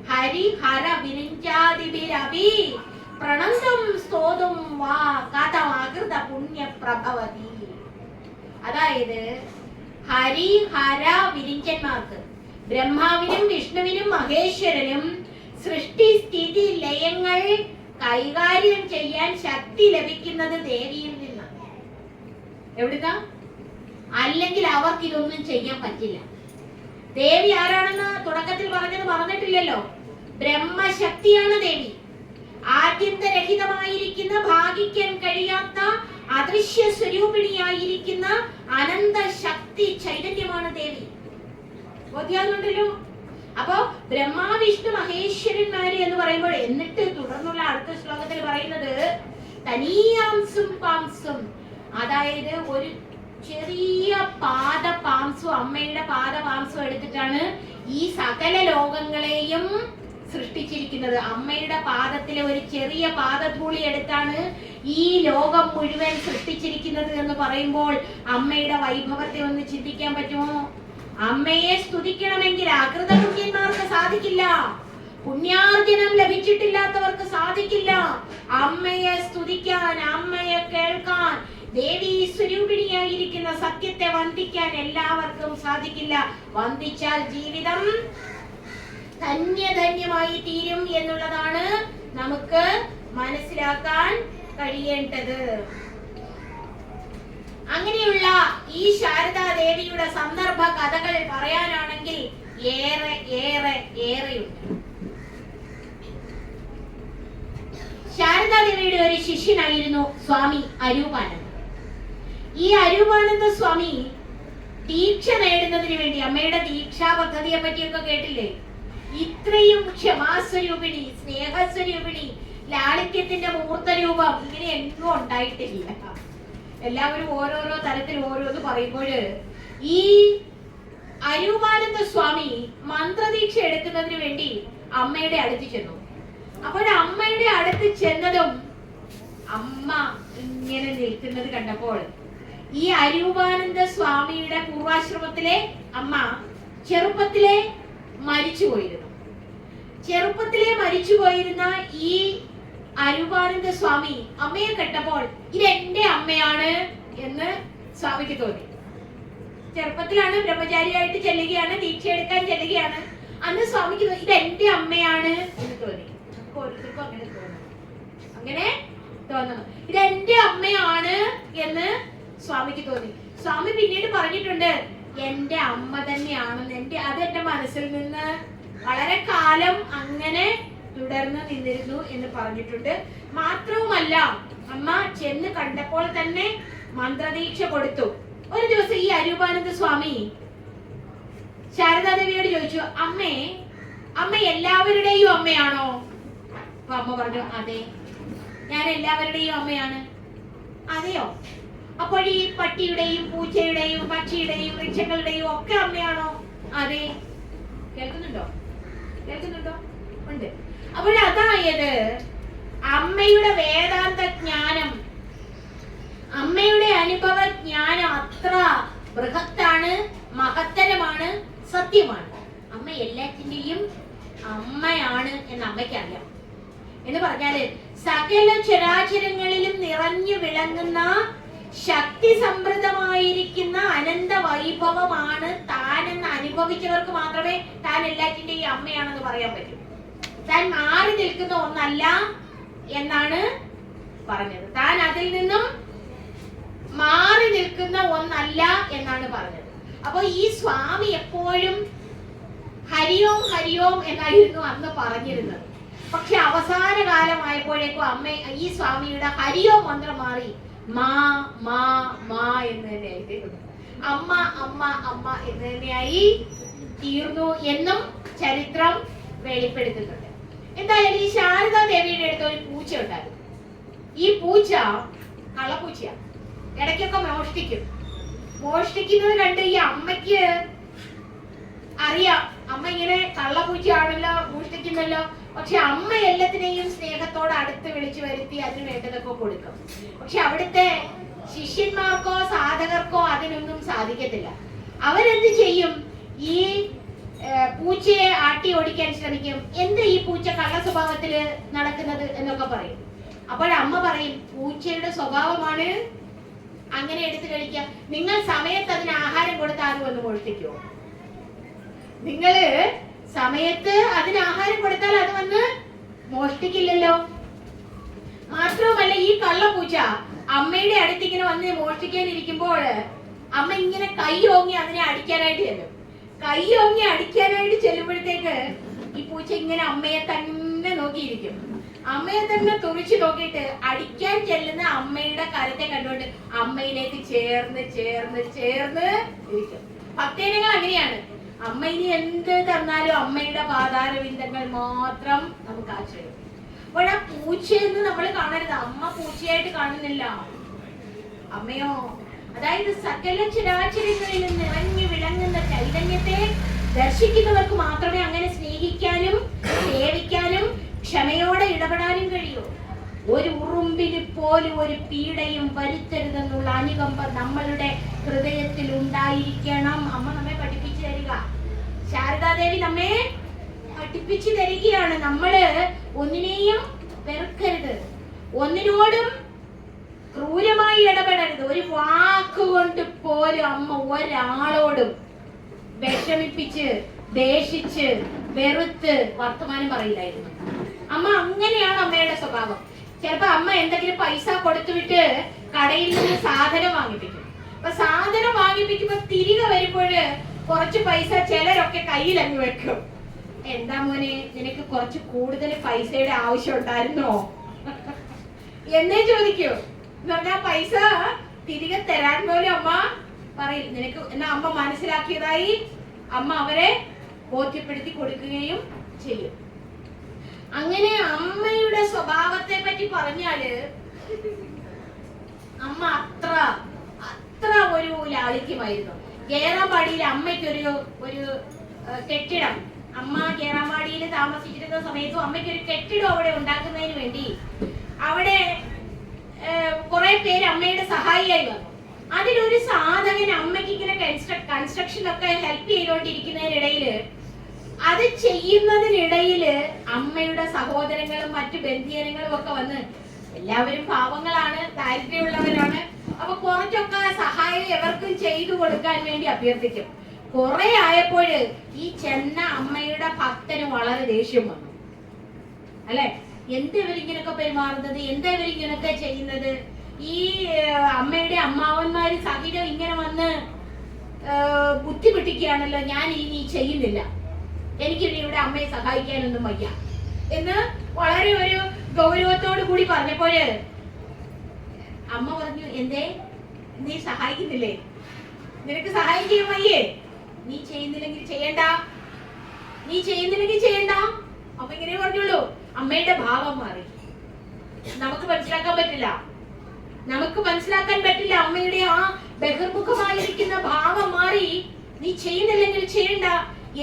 S1: ഹരി ഹര വിരിഞ്ചാദിഭിരവി പ്രണന്തം സ്തോതും വാ കഥമാകൃത പുണ്യ പ്രഭവതി. അതായത് ഹരി ഹര വിരിഞ്ചന്മാർക്ക്, ബ്രഹ്മാവിനും വിഷ്ണുവിനും മഹേശ്വരനും സൃഷ്ടി സ്ഥിതി ലയങ്ങൾ കൈകാര്യം ചെയ്യാൻ ശക്തി ലഭിക്കുന്നത് ദേവിയിൽ നിന്നാണ്. എവിടുന്നാ? അല്ലെങ്കിൽ അവർക്ക് ഇതൊന്നും ചെയ്യാൻ പറ്റില്ല. ദേവി ആരാണെന്ന് തുടക്കത്തിൽ പറഞ്ഞത് മറന്നിട്ടില്ലല്ലോ. ബ്രഹ്മശക്തിയാണ് ദേവി. ആദ്യന്തരഹിതമായിരിക്കുന്ന, ഭാഗിക്കാൻ കഴിയാത്ത, അദൃശ്യ സ്വരൂപിണിയായിരിക്കുന്ന അനന്ത ശക്തി ചൈതന്യമാണ് ദേവി. ബോധ്യാകുന്നുണ്ടല്ലോ? അപ്പോ ബ്രഹ്മാ വിഷ്ണു മഹേശ്വരന്മാര് എന്ന് പറയുമ്പോൾ, എന്നിട്ട് തുടർന്നുള്ള അടുത്ത ശ്ലോകത്തിൽ പറയുന്നത് തനീയാംസും പാംസും, അതായത് ഒരു ചെറിയ പാദപാംസും, അമ്മയുടെ പാദപാംസും എടുത്തിട്ടാണ് ഈ സകല ലോകങ്ങളെയും സൃഷ്ടിച്ചിരിക്കുന്നത്. അമ്മയുടെ പാദത്തിലെ ഒരു ചെറിയ പാദധൂളി എടുത്താണ് ഈ ലോകം മുഴുവൻ സൃഷ്ടിച്ചിരിക്കുന്നത് എന്ന് പറയുമ്പോൾ അമ്മയുടെ വൈഭവത്തെ ഒന്ന് ചിന്തിക്കാൻ പറ്റുമോ? അമ്മയെ സ്തുതിക്കണമെങ്കിൽ അകൃത പുണ്യന്മാർക്ക് സാധിക്കില്ല, പുണ്യാർജനം ലഭിച്ചിട്ടില്ലാത്തവർക്ക് സാധിക്കില്ല. അമ്മയെ സ്തുതിക്കാൻ, അമ്മയെ കേൾക്കാൻ, ദേവി സ്വരൂപിണിയായിരിക്കുന്ന സത്യത്തെ വന്ദിക്കാൻ എല്ലാവർക്കും സാധിക്കില്ല. വന്ദിച്ചാൽ ജീവിതം ധന്യധന്യമായി തീരും എന്നുള്ളതാണ് നമുക്ക് മനസ്സിലാക്കാൻ കഴിയേണ്ടത്. അങ്ങനെയുള്ള ഈ ശാരദാ ദേവിയുടെ സന്ദർഭ കഥകൾ പറയാനാണെങ്കിൽ ഏറെ ഏറെ ഏറെയുണ്ട്. ശാരദാ ദേവിയുടെ ഒരു ശിഷ്യനായിരുന്നു സ്വാമി അരൂപാനന്ദ. ഈ അരൂപാനന്ദ സ്വാമി ദീക്ഷ നേടുന്നതിന് വേണ്ടി, അമ്മയുടെ ദീക്ഷാ പദ്ധതിയെ പറ്റിയൊക്കെ കേട്ടില്ലേ? ഇത്രയും ക്ഷമാസ്വരൂപിണി, സ്നേഹസ്വരൂപിണി, ലാളിത്യത്തിന്റെ മൂർത്തരൂപം ഇങ്ങനെ എങ്ങും ഉണ്ടായിട്ടില്ല. എല്ലാവരും ഓരോരോ തരത്തിൽ ഓരോന്ന് പറയുമ്പോൾ ഈ അരൂപാനന്ദ സ്വാമി മന്ത്രദീക്ഷ എടുക്കുന്നതിന് വേണ്ടി അമ്മയുടെ അടുത്ത് ചെന്നു. അപ്പോൾ അമ്മയുടെ അടുത്ത് ചെന്നതും അമ്മ ഇങ്ങനെ നിൽക്കുന്നത് കണ്ടപ്പോൾ ഈ അരൂപാനന്ദ സ്വാമിയുടെ പൂർവാശ്രമത്തിലെ അമ്മ ചെറുപ്പത്തിലെ മരിച്ചുപോയിരുന്നു. ഈ അരൂപാനന്ദ സ്വാമി അമ്മയെ കണ്ടപ്പോൾ ഇതെന്റെ അമ്മയാണ് എന്ന് സ്വാമിക്ക് തോന്നി. ചെറുപ്പത്തിലാണ്, ബ്രഹ്മചാരിയായിട്ട് ചെല്ലുകയാണ്, ദീക്ഷ എടുക്കാൻ ചെല്ലുകയാണ്. അന്ന് സ്വാമിക്ക് ഇതെന്റെ അമ്മയാണ് എന്ന് തോന്നി. ഓരോരുത്തർക്കും അങ്ങനെ തോന്നണം, ഇതെന്റെ അമ്മയാണ് എന്ന് സ്വാമിക്ക് തോന്നി. സ്വാമി പിന്നീട് പറഞ്ഞിട്ടുണ്ട്, എന്റെ അമ്മ തന്നെയാണെന്ന്. അതെന്റെ മനസ്സിൽ നിന്ന് വളരെ കാലം അങ്ങനെ തുടർന്ന് നിന്നിരുന്നു എന്ന് പറഞ്ഞിട്ടുണ്ട്. മാത്രവുമല്ല, അമ്മ ചെന്ന് കണ്ടപ്പോൾ തന്നെ മന്ത്രദീക്ഷ കൊടുത്തു. ഒരു ദിവസം ഈ അരൂപാനന്ദ സ്വാമി ശാരദാദേവിയോട് ചോദിച്ചു, അമ്മ എല്ലാവരുടെയും അമ്മയാണോ? അപ്പൊ അമ്മ പറഞ്ഞു, അതെ, ഞാൻ എല്ലാവരുടെയും അമ്മയാണ്. അതെയോ? അപ്പോൾ ഈ പട്ടിയുടെയും പൂച്ചയുടെയും പക്ഷിയുടെയും വൃക്ഷങ്ങളുടെയും ഒക്കെ അമ്മയാണോ? അതെ. കേൾക്കുന്നുണ്ടോ? ഉണ്ട്. അപ്പോൾ അതായത് അമ്മയുടെ വേദാന്ത ജ്ഞാനം, അമ്മയുടെ അനുഭവ ജ്ഞാനം അത്ര ബൃഹത്താണ്, മഹത്തരമാണ്, സത്യമാണ്. അമ്മ എല്ലാറ്റിന്റെയും അമ്മയാണ് എന്ന് അമ്മയ്ക്കറിയാം. എന്ന് പറഞ്ഞാല് സകല ചരാചരങ്ങളിലും നിറഞ്ഞു വിളങ്ങുന്ന ശക്തി സമൃദ്ധമായിരിക്കുന്ന അനന്ത വൈഭവമാണ് താനെന്ന് അനുഭവിച്ചവർക്ക് മാത്രമേ താൻ എല്ലാറ്റിന്റെയും അമ്മയാണെന്ന് പറയാൻ പറ്റൂ. താൻ മാറി നിൽക്കുന്ന ഒന്നല്ല എന്നാണ് പറഞ്ഞത്. താൻ അതിൽ നിന്നും മാറി നിൽക്കുന്ന ഒന്നല്ല എന്നാണ് പറഞ്ഞത്. അപ്പൊ ഈ സ്വാമി എപ്പോഴും ഹരിയോം ഹരിയോം എന്നായിരുന്നു അന്ന് പറഞ്ഞിരുന്നത്. പക്ഷെ അവസാന കാലമായപ്പോഴേക്കും ഈ സ്വാമിയുടെ ഹരിയോം മന്ത്രം മാറി മാ മാ മാ എന്ന് തന്നെയായി, അമ്മ അമ്മ അമ്മ എന്ന് തന്നെയായി തീർന്നു എന്നും ചരിത്രം വെളിപ്പെടുത്തുന്നുണ്ട്. എന്തായാലും ഈ ശാരദാ ദേവിയുടെ അടുത്ത് ഒരു പൂച്ച ഉണ്ടായിരുന്നു. ഈ പൂച്ച കള്ളപ്പൂച്ചയാണ്. ഇടയ്ക്കൊക്കെ മോഷ്ടിക്കുന്നത് കണ്ട് ഈ അമ്മയ്ക്ക് അറിയാം, അമ്മ ഇങ്ങനെ കള്ളപ്പൂച്ചയാണല്ലോ, മോഷ്ടിക്കുന്നല്ലോ. പക്ഷെ അമ്മ എല്ലാത്തിനെയും സ്നേഹത്തോടെ അടുത്ത് വിളിച്ചു വരുത്തി അതിന് വേണ്ടതൊക്കെ കൊടുക്കും. പക്ഷെ അവിടുത്തെ ശിഷ്യന്മാർക്കോ സാധകർക്കോ അതിനൊന്നും സാധിക്കത്തില്ല. അവരെന്ത് ചെയ്യും? ഈ പൂച്ചയെ ആട്ടി ഓടിക്കാൻ ശ്രമിക്കും. എന്ത് ഈ പൂച്ച കള്ള സ്വഭാവത്തില് നടക്കുന്നത് എന്നൊക്കെ പറയും. അപ്പോഴമ്മ പറയും, പൂച്ചയുടെ സ്വഭാവമാണ് അങ്ങനെ എടുത്തു കഴിക്കുക. നിങ്ങൾ സമയത്ത് അതിന് ആഹാരം കൊടുത്താലും ഒന്ന് മോഷ്ടിക്കുമോ? നിങ്ങള് സമയത്ത് അതിന് ആഹാരം കൊടുത്താൽ അത് വന്ന് മോഷ്ടിക്കില്ലല്ലോ. മാത്രവുമല്ല, ഈ കള്ളപ്പൂച്ച അമ്മയുടെ അടുത്ത് ഇങ്ങനെ വന്ന് മോഷ്ടിക്കാനിരിക്കുമ്പോൾ അമ്മ ഇങ്ങനെ കൈ ഓങ്ങി അതിനെ അടിക്കാനായിട്ട് ചെല്ലും. കൈ ഓങ്ങി അടിക്കാനായിട്ട് ചെല്ലുമ്പോഴത്തേക്ക് ഈ പൂച്ച ഇങ്ങനെ അമ്മയെ തന്നെ നോക്കിയിരിക്കും. അമ്മയെ തന്നെ തുറിച്ചു നോക്കിയിട്ട് അടിക്കാൻ ചെല്ലുന്ന അമ്മയുടെ കരത്തെ കണ്ടുകൊണ്ട് അമ്മയിലേക്ക് ചേർന്ന് ചേർന്ന് ചേർന്ന് ഇരിക്കും. ഭക്തജനങ്ങൾ അങ്ങനെയാണ്. അമ്മ ഇനി എന്ത് തന്നാലും അമ്മയുടെ പാതാരവിന്ദങ്ങൾ മാത്രം നമുക്ക് ആശ്രയം. അപ്പോൾ ആ പൂച്ചയെന്ന് നമ്മൾ കാണരുത്. അമ്മ പൂച്ചയായിട്ട് കാണുന്നില്ല. അമ്മയോ, അതായത് സകല ചരാചരങ്ങളിൽ നിറഞ്ഞു വിളങ്ങുന്ന ചൈതന്യത്തെ ദർശിക്കുന്നവർക്ക് മാത്രമേ അങ്ങനെ സ്നേഹിക്കാനും സേവിക്കാനും ക്ഷമയോടെ ഇടപെടാനും കഴിയൂ. ഒരു ഉറുമ്പിന് പോലും ഒരു പീഡയും വരുത്തരുതെന്നുള്ള അനുകമ്പ നമ്മളുടെ ഹൃദയത്തിൽ ഉണ്ടായിരിക്കണം. അമ്മ നമ്മെ പഠിപ്പിച്ചു തരിക. ശാരദാദേവി നമ്മെ പഠിപ്പിച്ചു തരികയാണ്. നമ്മള് ഒന്നിനെയും വെറുക്കരുത്, ഒന്നിനോടും ക്രൂരമായി ഇടപെടരുത്. ഒരു വാക്കുകൊണ്ട് പോലും അമ്മ ഒരാളോടും വിഷമിപ്പിച്ച് ദേഷിച്ച് വെറുത്ത് വർത്തമാനം പറയില്ലായിരുന്നു. അമ്മ അങ്ങനെയാണ് അമ്മയുടെ സ്വഭാവം. ചിലപ്പോ അമ്മ എന്തെങ്കിലും പൈസ കൊടുത്തുവിട്ട് കടയിൽ നിന്ന് സാധനം വാങ്ങിപ്പിക്കും. അപ്പൊ സാധനം വാങ്ങിപ്പിക്കുമ്പോ തിരികെ വരുമ്പോഴ് കുറച്ച് പൈസ ചിലരൊക്കെ കയ്യിൽ അങ്ങ് വെക്കും. എന്താ മോനെ, നിനക്ക് കുറച്ച് കൂടുതൽ പൈസയുടെ ആവശ്യം ഉണ്ടായിരുന്നോ എന്നേ ചോദിക്കൂ. എന്ന് പറഞ്ഞാൽ പൈസ തിരികെ തരാൻ പോലും അമ്മ പറയില്ല. നിനക്ക് എന്നാ അമ്മ മനസ്സിലാക്കിയതായി അമ്മ അവരെ ബോധ്യപ്പെടുത്തി കൊടുക്കുകയും ചെയ്യും. അങ്ങനെ അമ്മയുടെ സ്വഭാവത്തെ പറ്റി പറഞ്ഞാല് അമ്മ അത്ര ഒരു ലാളിത്യമായിരുന്നു. കേറാമ്പാടിയിൽ അമ്മയ്ക്കൊരു കെട്ടിടം, അമ്മ കേറാമ്പാടിയിൽ താമസിച്ചിരുന്ന സമയത്തും അമ്മയ്ക്ക് ഒരു കെട്ടിടം അവിടെ ഉണ്ടാക്കുന്നതിന് വേണ്ടി അവിടെ കുറെ പേര് അമ്മയുടെ സഹായിയായി വന്നു. അതിലൊരു സാധകൻ അമ്മയ്ക്ക് ഇങ്ങനെ കൺസ്ട്രക്ഷൻ ഒക്കെ ഹെൽപ്പ് ചെയ്തുകൊണ്ടിരിക്കുന്നതിനിടയില് അത് ചെയ്യുന്നതിനിടയില് അമ്മയുടെ സഹോദരങ്ങളും മറ്റു ബന്ധുജനങ്ങളും ഒക്കെ വന്ന്, എല്ലാവരും പാവങ്ങളാണ്, ദാരിദ്ര്യമുള്ളവരാണ്, അപ്പൊ കുറച്ചൊക്കെ സഹായം എവർക്കും ചെയ്തു കൊടുക്കാൻ വേണ്ടി അഭ്യർത്ഥിക്കും. കുറെ ആയപ്പോഴ് ഈ ചെന്ന അമ്മയുടെ ഭക്തന് വളരെ ദേഷ്യം വന്നു. അല്ലെ, എന്താ ഇവരിങ്ങനൊക്കെ പെരുമാറുന്നത്, എന്താ ഇവരിങ്ങനൊക്കെ ചെയ്യുന്നത്? ഈ അമ്മയുടെ അമ്മാവന്മാര് സഹിതം ഇങ്ങനെ വന്ന് ബുദ്ധിമുട്ടിക്കുകയാണല്ലോ, ഞാൻ ഇനി ചെയ്യുന്നില്ല, എനിക്കിനി ഇവിടെ അമ്മയെ സഹായിക്കാനൊന്നും വയ്യ എന്ന് വളരെ ഒരു ഗൗരവത്തോടു കൂടി പറഞ്ഞപ്പോഴ് അമ്മ പറഞ്ഞു, എന്തേ നീ സഹായിക്കുന്നില്ലേ? നിനക്ക് സഹായം ചെയ്യാൻ വയ്യേ? നീ ചെയ്യുന്നില്ലെങ്കിൽ ചെയ്യണ്ട, നീ ചെയ്യുന്നില്ലെങ്കിൽ ചെയ്യണ്ട. അമ്മ ഇങ്ങനെ പറഞ്ഞുള്ളൂ. അമ്മയുടെ ഭാവം മാറി. നമുക്ക് മനസ്സിലാക്കാൻ പറ്റില്ല, അമ്മയുടെ ആ ബഹിർമുഖമായിരിക്കുന്ന ഭാവം മാറി. നീ ചെയ്യുന്നില്ലെങ്കിൽ ചെയ്യണ്ട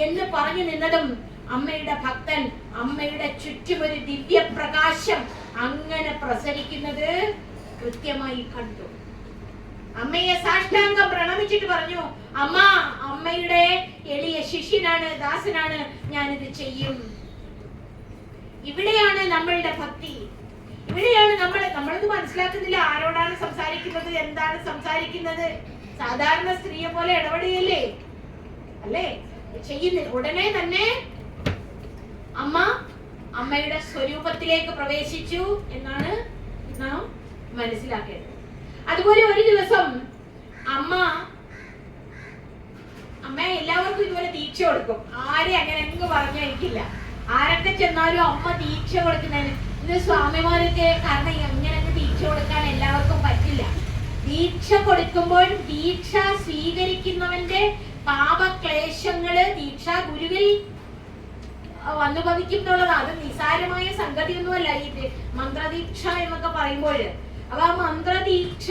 S1: എന്ന് പറഞ്ഞു നിന്നതും അമ്മയുടെ ഭക്തൻ അമ്മയുടെ ചുറ്റും ഒരു ദിവ്യ പ്രകാശം അങ്ങനെ പ്രസരിക്കുന്നത് കൃത്യമായി കണ്ടു. അമ്മയെ സാഷ്ടാംഗം പ്രണമിച്ചിട്ട് പറഞ്ഞു, അമ്മ അമ്മയുടെ എളിയ ശിഷ്യനാണ്, ദാസനാണ്, ഞാനിത് ചെയ്യും. ഇവിടെയാണ് നമ്മളുടെ ഭക്തി. ഇവിടെയാണ് നമ്മളത് മനസ്സിലാക്കുന്നില്ല ആരോടാണ് സംസാരിക്കുന്നത്, എന്താണ് സംസാരിക്കുന്നത്. സാധാരണ സ്ത്രീയെ പോലെ ഇടപെടുകയല്ലേ അല്ലേ ചെയ്യുന്നില്ല. ഉടനെ തന്നെ അമ്മയുടെ സ്വരൂപത്തിലേക്ക് പ്രവേശിച്ചു എന്നാണ് നാം മനസ്സിലാക്കേണ്ടത്. അതുപോലെ ഒരു ദിവസം അമ്മ എല്ലാവർക്കും ഇതുപോലെ ദീക്ഷ കൊടുക്കും. ആരെ അങ്ങനെ അങ്ങ് പറഞ്ഞയക്കില്ല. ആരൊക്കെ ചെന്നാലും അമ്മ ദീക്ഷ കൊടുക്കുന്നതിന് ഇന്ന് സ്വാമിമാരൊക്കെ കാരണം അങ്ങനെ അങ്ങ് ദീക്ഷ കൊടുക്കാൻ എല്ലാവർക്കും പറ്റില്ല. ദീക്ഷ കൊടുക്കുമ്പോൾ ദീക്ഷ സ്വീകരിക്കുന്നവന്റെ പാപക്ലേശങ്ങള് ദീക്ഷാ ഗുരുവിൽ വന്നു ഭവിക്കും എന്നുള്ളതാണ്. അത് നിസാരമായ സംഗതിയൊന്നുമല്ല ഈ മന്ത്രദീക്ഷ എന്നൊക്കെ പറയുമ്പോൾ. അപ്പൊ ആ മന്ത്രദീക്ഷ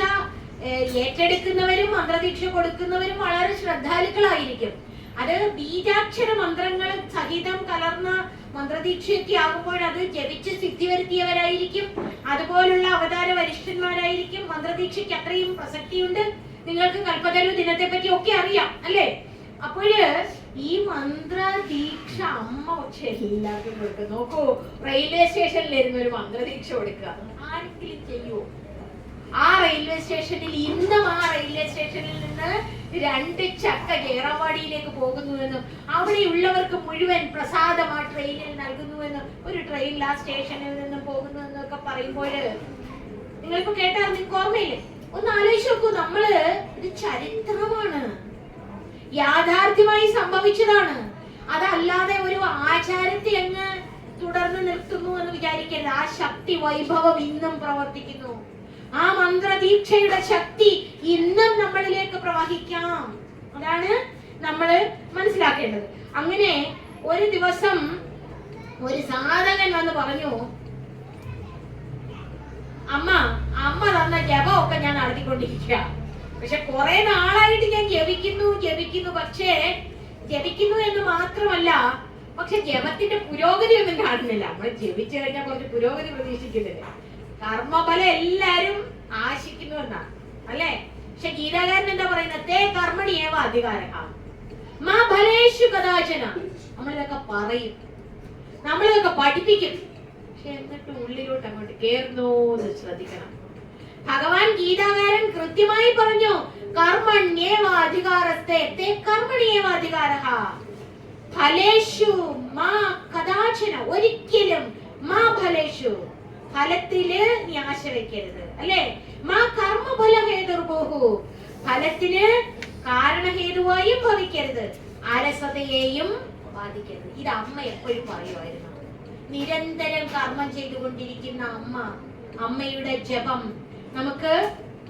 S1: ഏറ്റെടുക്കുന്നവരും മന്ത്രദീക്ഷ കൊടുക്കുന്നവരും വളരെ ശ്രദ്ധാലുക്കളായിരിക്കും. അത് ബീജാക്ഷര മന്ത്രങ്ങൾ സഹിതം കലർന്ന മന്ത്രദീക്ഷയൊക്കെ ആകുമ്പോൾ അത് ജപിച്ച് സിദ്ധി വരുത്തിയവരായിരിക്കും. അതുപോലുള്ള അവതാര വരിഷ്ഠന്മാരായിരിക്കും. മന്ത്രദീക്ഷയ്ക്ക് അത്രയും പ്രസക്തിയുണ്ട്. നിങ്ങൾക്ക് കൽപ്പതരു ദിനത്തെ പറ്റി ഒക്കെ അറിയാം അല്ലേ? അപ്പോഴ് ഈ മന്ത്രദീക്ഷ അമ്മ പക്ഷെ എല്ലാവർക്കും കൊടുക്കും. നോക്കൂ, റെയിൽവേ സ്റ്റേഷനിലിരുന്ന് ഒരു മന്ത്രദീക്ഷ കൊടുക്കുക ആരെങ്കിലും ചെയ്യുമോ? ആ റെയിൽവേ സ്റ്റേഷനിൽ ഇന്നും ആ റെയിൽവേ സ്റ്റേഷനിൽ നിന്ന് 2 ചക്ക ജയറാവാടിയിലേക്ക് പോകുന്നുവെന്നും അവിടെയുള്ളവർക്ക് മുഴുവൻ പ്രസാദം ആ ട്രെയിനിൽ നൽകുന്നുവെന്നും ഒരു ട്രെയിനിൽ ആ സ്റ്റേഷനിൽ നിന്നും പോകുന്നുവെന്നും ഒക്കെ പറയുമ്പോൾ നിങ്ങളിപ്പോ കേട്ടാൽ നിങ്ങൾക്ക് ഓർമ്മയില്ലേ? ഒന്ന് ആലോചിച്ച് നോക്കൂ. നമ്മള് ഇത് ചരിത്രമാണ്, യാഥാർത്ഥ്യമായി സംഭവിച്ചതാണ്. അതല്ലാതെ ഒരു ആചാരത്തെ അങ്ങ് തുടർന്ന് നിർത്തുന്നു എന്ന് വിചാരിക്കരുത്. ആ ശക്തി വൈഭവം ഇന്നും പ്രവർത്തിക്കുന്നു. ആ മന്ത്രദീക്ഷയുടെ ശക്തി ഇന്നും നമ്മളിലേക്ക് പ്രവഹിക്കാം. അതാണ് നമ്മൾ മനസ്സിലാക്കേണ്ടത്. അങ്ങനെ ഒരു ദിവസം ഒരു സാധകൻ വന്ന് പറഞ്ഞു, അമ്മ തന്ന ജപമൊക്കെ ഞാൻ നടത്തിക്കൊണ്ടിരിക്കുക. പക്ഷെ കുറെ നാളായിട്ട് ഞാൻ ജപിക്കുന്നു. പക്ഷേ ജപിക്കുന്നു എന്ന് മാത്രമല്ല, പക്ഷെ ജപത്തിന്റെ പുരോഗതി ഒന്നും കാണുന്നില്ല. നമ്മൾ ജപിച്ചു കഴിഞ്ഞാൽ കുറച്ച് പുരോഗതി പ്രതീക്ഷിക്കുന്നില്ല. കർമ്മഫലം എല്ലാരും ആശിക്കുന്നു എന്നാണ് അല്ലെ? പക്ഷെ ഗീതാകാരൻ എന്താ പറയുന്നത്? തേ കർമ്മണിയേവ അധികാരഃ മാ ഫലേഷു കദാചന. നമ്മളിതൊക്കെ പറയും, നമ്മളിതൊക്കെ പഠിപ്പിക്കും, പക്ഷെ എന്നിട്ട് ഉള്ളിലോട്ട് അങ്ങോട്ട് കേറുന്നോ എന്ന് ശ്രദ്ധിക്കണം. ഭഗവാൻ ഗീതാകാരൻ കൃത്യമായി പറഞ്ഞു, കർമ്മണ്യേവ അധികാരസ്തേ തേ കർമ്മണിയേവ അധികാരഃ ഫലേഷു മാ കദാചന. ഒരിക്കലും മാ ഫലേഷു, ഫലത്തില് നീ ആശ വെക്കരുത് അല്ലെ? മാ കർമ്മഫലഹേതുർഭൂഹു, ഫലത്തിന് കാരണഹേതുവായും ഭവിക്കരുത്, അരസതയെയും ബാധിക്കരുത്. ഇത് അമ്മ എപ്പോഴും പറയുമായിരുന്നു. നിരന്തരം കർമ്മം ചെയ്തുകൊണ്ടിരിക്കുന്ന അമ്മയുടെ ജപം നമുക്ക്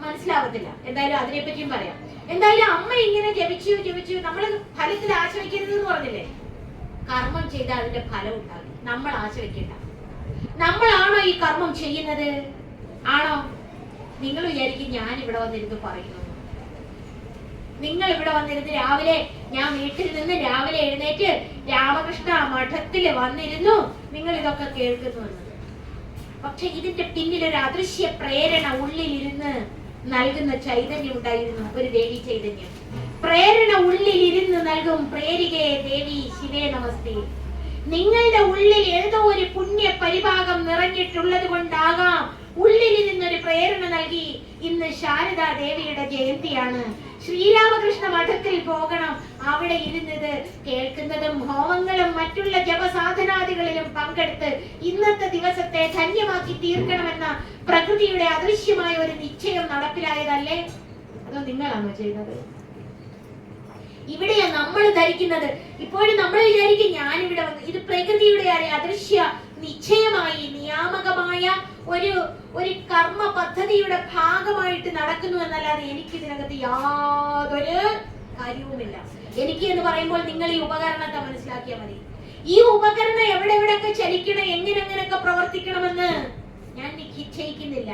S1: മനസ്സിലാവത്തില്ല. എന്തായാലും അതിനെപ്പറ്റിയും പറയാം. എന്തായാലും അമ്മ ഇങ്ങനെ ജപിച്ചു നമ്മൾ ഫലത്തിൽ ആശ വെക്കരുത് എന്ന് പറഞ്ഞില്ലേ? കർമ്മം ചെയ്താൽ അതിന്റെ ഫലം ഉണ്ടാകും. നമ്മൾ ആശ വെക്കണ്ട. നമ്മളാണോ ഈ കർമ്മം ചെയ്യുന്നത്? ആണോ? നിങ്ങൾ വിചാരിക്കും ഞാൻ ഇവിടെ വന്നിരുന്ന് പറയുന്നു. നിങ്ങൾ ഇവിടെ വന്നിരുന്ന് രാവിലെ, ഞാൻ വീട്ടിൽ നിന്ന് രാവിലെ എഴുന്നേറ്റ് രാമകൃഷ്ണ മഠത്തില് വന്നിരുന്നു, നിങ്ങൾ ഇതൊക്കെ കേൾക്കുന്നുവെന്ന്. പക്ഷെ ഇതിന്റെ പിന്നിൽ ഒരു അദൃശ്യ പ്രേരണ ഉള്ളിലിരുന്ന് നൽകുന്ന ചൈതന്യം ഉണ്ടായിരുന്നു. ഒരു ദേവി ചൈതന്യം പ്രേരണ ഉള്ളിലിരുന്ന് നൽകും. പ്രേരികേ ദേവി ശിവേ നമസ്തേ. നിങ്ങളുടെ ഉള്ളിൽ ഏതോ ഒരു പുണ്യ പരിഭാഗം നിറഞ്ഞിട്ടുള്ളത് കൊണ്ടാകാം ഉള്ളിലിരുന്നൊരു പ്രേരണ നൽകി. ഇന്ന് ശാരദാ ദേവിയുടെ ജയന്തിയാണ്. ശ്രീരാമകൃഷ്ണ മഠത്തിൽ പോകണം. അവിടെ ഇരുന്നത് കേൾക്കുന്നതും ഹോമങ്ങളും മറ്റുള്ള ജപസാധനാദികളിലും പങ്കെടുത്ത് ഇന്നത്തെ ദിവസത്തെ ധന്യമാക്കി തീർക്കണമെന്ന പ്രകൃതിയുടെ അദൃശ്യമായ ഒരു നിശ്ചയം നടപ്പിലായതല്ലേ? അതോ നിങ്ങളാണോ ചെയ്തത്? ഇവിടെയാ നമ്മൾ ധരിക്കുന്നത്. ഇപ്പോഴും നമ്മൾ വിചാരിക്കും ഞാനിവിടെ വന്ന്. ഇത് പ്രകൃതിയുടെ അദൃശ്യ നിശ്ചയമായി നിയാമകമായ ഒരു കർമ്മ പദ്ധതിയുടെ ഭാഗമായിട്ട് നടക്കുന്നു എന്നല്ലാതെ എനിക്ക് ഇതിനകത്ത് യാതൊരു കാര്യവുമില്ല. എനിക്ക് എന്ന് പറയുമ്പോൾ നിങ്ങൾ ഈ ഉപകരണത്തെ മനസ്സിലാക്കിയാൽ മതി. ഈ ഉപകരണം എവിടെയൊക്കെ ചലിക്കണം, എങ്ങനെയൊക്കെ പ്രവർത്തിക്കണമെന്ന് ഞാൻ നിശ്ചയിക്കുന്നില്ല.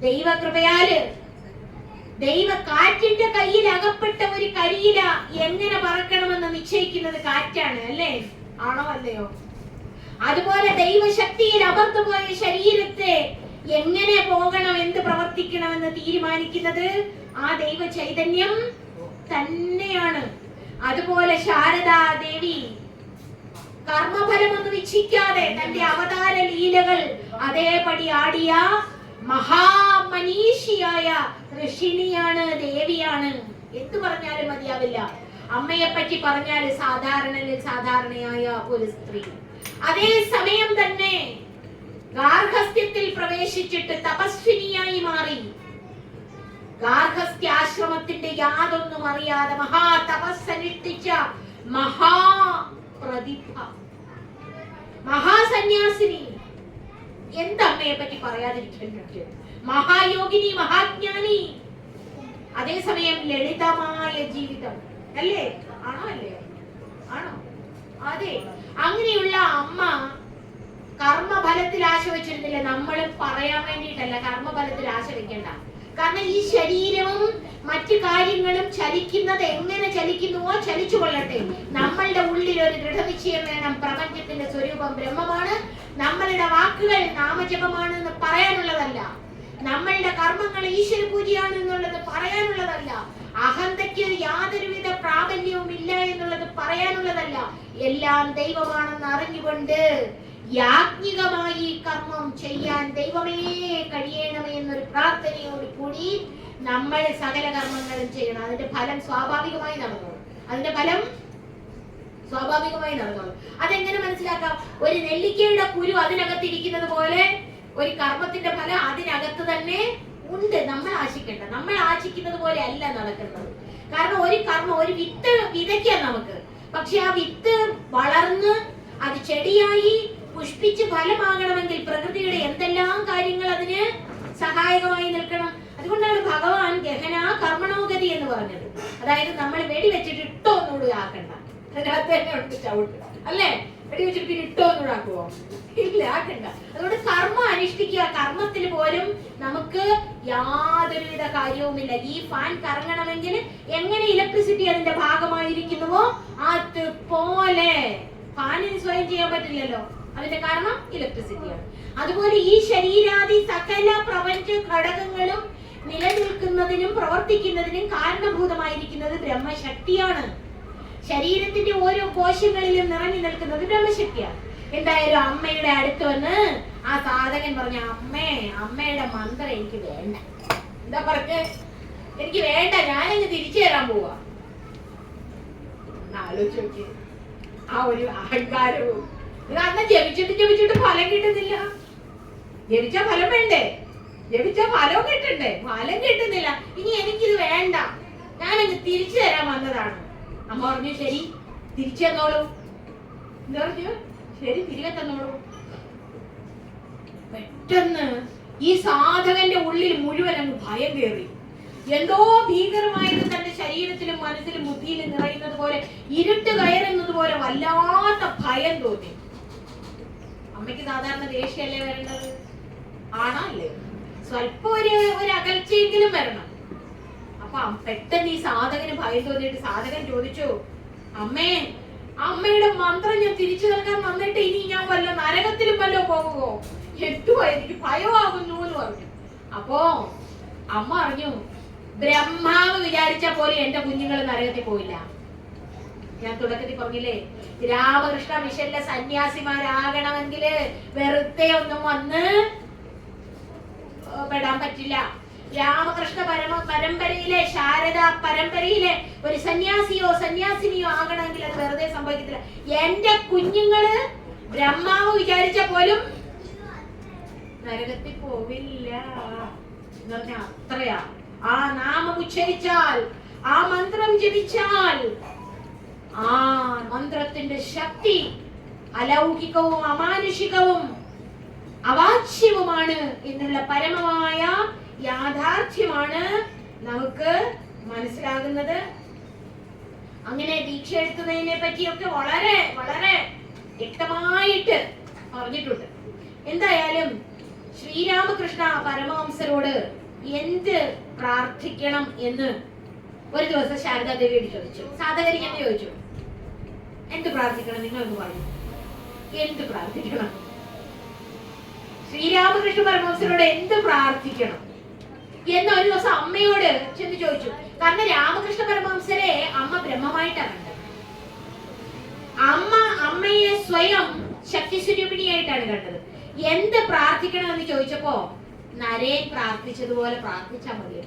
S1: ദൈവകൃപയാല് ദൈവ കാറ്റിന്റെ കയ്യിൽ അകപ്പെട്ട ഒരു കരിയില എങ്ങനെ പറക്കണമെന്ന് നിശ്ചയിക്കുന്നത് കാറ്റാണ് അല്ലേ? ആണോ അല്ലയോ? അതുപോലെ ദൈവശക്തിയിൽ അമർത്തുപോയ ശരീരത്തെ എങ്ങനെ പോകണം, എന്ത് പ്രവർത്തിക്കണമെന്ന് തീരുമാനിക്കുന്നത് ആ ദൈവ ചൈതന്യം തന്നെയാണ്. അതുപോലെ ശാരദാ ദേവി കർമ്മഫലമൊന്നും ഇച്ഛിക്കാതെ തന്റെ അവതാര ലീലകൾ അതേപടി ആടിയ മഹാമനീഷിയായ ഋഷിണിയാണ്, ദേവിയാണ്. എന്തു പറഞ്ഞാലും മതിയാവില്ല. അമ്മയെ പറ്റി പറഞ്ഞാൽ സാധാരണയായ ഒരു സ്ത്രീ. അതേ സമയം തന്നെ ഗാർഹസ്ഥ്യത്തിൽ പ്രവേശിച്ചിട്ട് തപസ്വിനിയായി മാറി. ഗാർഹസ്ഥ്യാശ്രമത്തിന്റെ യാതൊന്നും അറിയാതെ മഹാതപസ്സനുഷ്ഠിച്ച മഹാപ്രതിഭ, മഹാസന്യാസിനി. എന്തമ്മയെ പറ്റി പറയാതിരിക്കാൻ പറ്റും? മഹായോഗിനി, മഹാജ്ഞാനി. അതേസമയം ലളിതമായ ജീവിതം അല്ലേ? ആണോ? അല്ലേ? ആണോ? അതെ. അങ്ങനെയുള്ള അമ്മ കർമ്മഫലത്തിൽ ആശ വെച്ചിരുന്നില്ല. നമ്മൾ പറയാൻ വേണ്ടിയിട്ടല്ല കർമ്മഫലത്തിൽ ആശ വെക്കേണ്ട. കാരണം ഈ ശരീരവും മറ്റു കാര്യങ്ങളും ചലിക്കുന്നത് എങ്ങനെ ചലിക്കുന്നുവോ ചലിച്ചു കൊള്ളട്ടെ. നമ്മളുടെ ഉള്ളിൽ ഒരു ദൃഢനിശ്ചയം വേണം. പ്രപഞ്ചത്തിന്റെ സ്വരൂപം ബ്രഹ്മമാണ്. നമ്മളുടെ വാക്കുകൾ നാമജപമാണ് എന്ന് പറയാനുള്ളതല്ല. നമ്മളുടെ കർമ്മങ്ങൾ ഈശ്വര പൂജയാണ് എന്നുള്ളത് പറയാനുള്ളതല്ല. അഹന്തയ്ക്ക് യാതൊരുവിധ പ്രാബല്യവും ഇല്ല എന്നുള്ളത് പറയാനുള്ളതല്ല. എല്ലാം ദൈവമാണെന്ന് അറിഞ്ഞുകൊണ്ട് യാജ്ഞികമായി കർമ്മം ചെയ്യാൻ ദൈവമേ കഴിയണമേ എന്നൊരു പ്രാർത്ഥനയോട് കൂടി നമ്മൾ സകല കർമ്മങ്ങളും ചെയ്യണം. അതിന്റെ ഫലം സ്വാഭാവികമായി നടന്നോളും. അതെങ്ങനെ മനസ്സിലാക്കാം? ഒരു നെല്ലിക്കയുടെ കുരു അതിനകത്തിരിക്കുന്നത് പോലെ ഒരു കർമ്മത്തിന്റെ ഫലം അതിനകത്ത് തന്നെ ഉണ്ട്. നമ്മൾ ആശിക്കേണ്ട. നമ്മൾ ആശിക്കുന്നത് പോലെ അല്ല നടക്കുന്നത്. കാരണം ഒരു കർമ്മം, ഒരു വിത്ത് വിതയ്ക്കാം നമുക്ക്. പക്ഷെ ആ വിത്ത് വളർന്ന് അത് ചെടിയായി പുഷ്പിച്ച് ഫലമാകണമെങ്കിൽ പ്രകൃതിയുടെ എന്തെല്ലാം കാര്യങ്ങൾ അതിന് സഹായകമായി നിൽക്കണം. അതുകൊണ്ടാണ് ഭഗവാൻ ഗഹന കർമ്മണോഗതി എന്ന് പറഞ്ഞത്. അതായത് നമ്മൾ വെടി വെച്ചിട്ട് ഇട്ടോ ഒന്നുകൂടി ആക്കണ്ട. അതിനകത്ത് തന്നെ ഉണ്ട് ചവിട്ട് അല്ലേ? വെടി വെച്ചിട്ട് പിന്നെ ഇട്ടോ ഒന്നുകൂടെ ആക്കുവോ? ഇല്ല, ആക്കണ്ട. അതുകൊണ്ട് കർമ്മം അനുഷ്ഠിക്കുക. കർമ്മത്തിൽ പോലും നമുക്ക് യാതൊരുവിധ കാര്യവുമില്ല. ഈ ഫാൻ കറങ്ങണമെങ്കിൽ എങ്ങനെ ഇലക്ട്രിസിറ്റി അതിന്റെ ഭാഗമായിരിക്കുന്നുവോ അതുപോലെ ഫാനിന് സ്വയം ചെയ്യാൻ പറ്റില്ലല്ലോ. അതിന്റെ കാരണം ഇലക്ട്രിസിറ്റിയാണ്. അതുപോലെ ഈ ശരീരാദി സകല പ്രപഞ്ച ഘടകങ്ങളും നിലനിൽക്കുന്നതിനും പ്രവർത്തിക്കുന്നതിനും കാരണഭൂതമായിരിക്കുന്നത് ബ്രഹ്മശക്തിയാണ്. ശരീരത്തിന്റെ ഓരോ കോശങ്ങളിലും നിറഞ്ഞു നിൽക്കുന്നത് ബ്രഹ്മശക്തിയാണ്. എന്തായാലും അമ്മയുടെ അടുത്ത് വന്ന് ആ സാധകൻ പറഞ്ഞ, അമ്മയുടെ മന്ത്രം എനിക്ക് വേണ്ട. എന്താ പറഞ്ഞ്? എനിക്ക് വേണ്ട, ഞാനങ്ങ് തിരിച്ചു തരാൻ പോവാ. ആലോചിച്ച് നോക്കി ആ ഒരു അഹങ്കാരവും. അന്ന് ജപിച്ചിട്ട് ഫലം കിട്ടുന്നില്ല. ജപിച്ച ഫലം വേണ്ടേ? ജപിച്ച ഫലവും കിട്ടണ്ടേ? ഫലം കിട്ടുന്നില്ല. ഇനി എനിക്കിത് വേണ്ട, ഞാനങ്ങ് തിരിച്ചു തരാൻ വന്നതാണ്. അമ്മ പറഞ്ഞു, ശരി തിരിച്ചു തന്നോളൂ. എന്താ പറഞ്ഞു? ശരി, തിരികെ തന്നോളൂ. പെട്ടെന്ന് ഈ സാധകന്റെ ഉള്ളിൽ മുഴുവൻ അങ്ങ് ഭയം കയറി. എന്തോ ഭീകരമായത് തന്റെ ശരീരത്തിലും മനസ്സിലും ബുദ്ധിയിലും നിറയുന്നത് പോലെ, ഇരുട്ട് കയറുന്നത് പോലെ വല്ലാത്ത ഭയം തോന്നി. അമ്മയ്ക്ക് സാധാരണ ദേഷ്യമല്ലേ വരേണ്ടത്? ആണോ? അല്ലേ? സ്വല്പം ഒരു അകൽച്ചയെങ്കിലും വരണം. അപ്പൊ പെട്ടെന്ന് ഈ സാധകന് ഭയം തോന്നിയിട്ട് സാധകൻ ചോദിച്ചു, അമ്മയുടെ മന്ത്രം ഞാൻ തിരിച്ചു നൽകാൻ വന്നിട്ട് ഇനി ഞാൻ വല്ല നരകത്തിലും വല്ലോ പോകുമോ? എന്തുവാ, എനിക്ക് ഭയമാകുന്നു എന്ന് പറഞ്ഞു. അപ്പോ അമ്മ പറഞ്ഞു, ബ്രഹ്മാവ് വിചാരിച്ച പോലെ എന്റെ കുഞ്ഞുങ്ങൾ നരകത്തിൽ പോയില്ല. ഞാൻ തുടക്കത്തിൽ പറഞ്ഞില്ലേ, രാമകൃഷ്ണ മിഷനിലെ സന്യാസിമാരാകണമെങ്കിൽ വെറുതെ ഒന്നും വന്ന് പെടാൻ പറ്റില്ല. രാമകൃഷ്ണ പരമ്പരയിലെ, ശാരദ പരമ്പരയിലെ ഒരു സന്യാസിനിയോ ആകണമെങ്കിൽ അത് വെറുതെ സംഭവിക്കത്തില്ല. എന്റെ കുഞ്ഞുങ്ങള് ബ്രഹ്മാവ് വിചാരിച്ച പോലും നരകത്തിൽ പോവില്ല എന്ന് പറഞ്ഞാൽ അത്രയാ. ആ നാമം ഉച്ചരിച്ചാൽ, ആ മന്ത്രം ജപിച്ചാൽ, ആ മന്ത്രത്തിന്റെ ശക്തി അലൗകികവും അമാനുഷികവും അവാച്യവുമാണ് എന്നുള്ള പരമമായ യാഥാർത്ഥ്യമാണ് നമുക്ക് മനസ്സിലാകുന്നത്. അങ്ങനെ ദീക്ഷ എടുക്കുന്നതിനെ പറ്റിയൊക്കെ വളരെ വളരെ വ്യക്തമായിട്ട് പറഞ്ഞിട്ടുണ്ട്. എന്തായാലും ശ്രീരാമകൃഷ്ണ പരമഹംസരോട് എന്ത് പ്രാർത്ഥിക്കണം എന്ന് ഒരു ദിവസം ശാരദാദേവിയോട് ചോദിച്ചു. സാധകൻ എന്ന് ചോദിച്ചു, എന്ത് പ്രാർത്ഥിക്കണം നിങ്ങളൊന്ന് പറയൂ, എന്ത് പ്രാർത്ഥിക്കണം? ശ്രീരാമകൃഷ്ണ പരമഹംസരോട് എന്ത് പ്രാർത്ഥിക്കണം എന്ന് ഒരു ദിവസം അമ്മയോട് ചെന്ന് ചോദിച്ചു. കാരണം രാമകൃഷ്ണ പരമഹംസരെ അമ്മ ബ്രഹ്മമായിട്ടാണ് കണ്ടത്. അമ്മയെ സ്വയം ശക്തി സ്വരൂപിണിയായിട്ടാണ് കണ്ടത്. എന്ത് പ്രാർത്ഥിക്കണം എന്ന് ചോദിച്ചപ്പോ നരേൻ പ്രാർത്ഥിച്ചതുപോലെ പ്രാർത്ഥിച്ചാൽ മതി.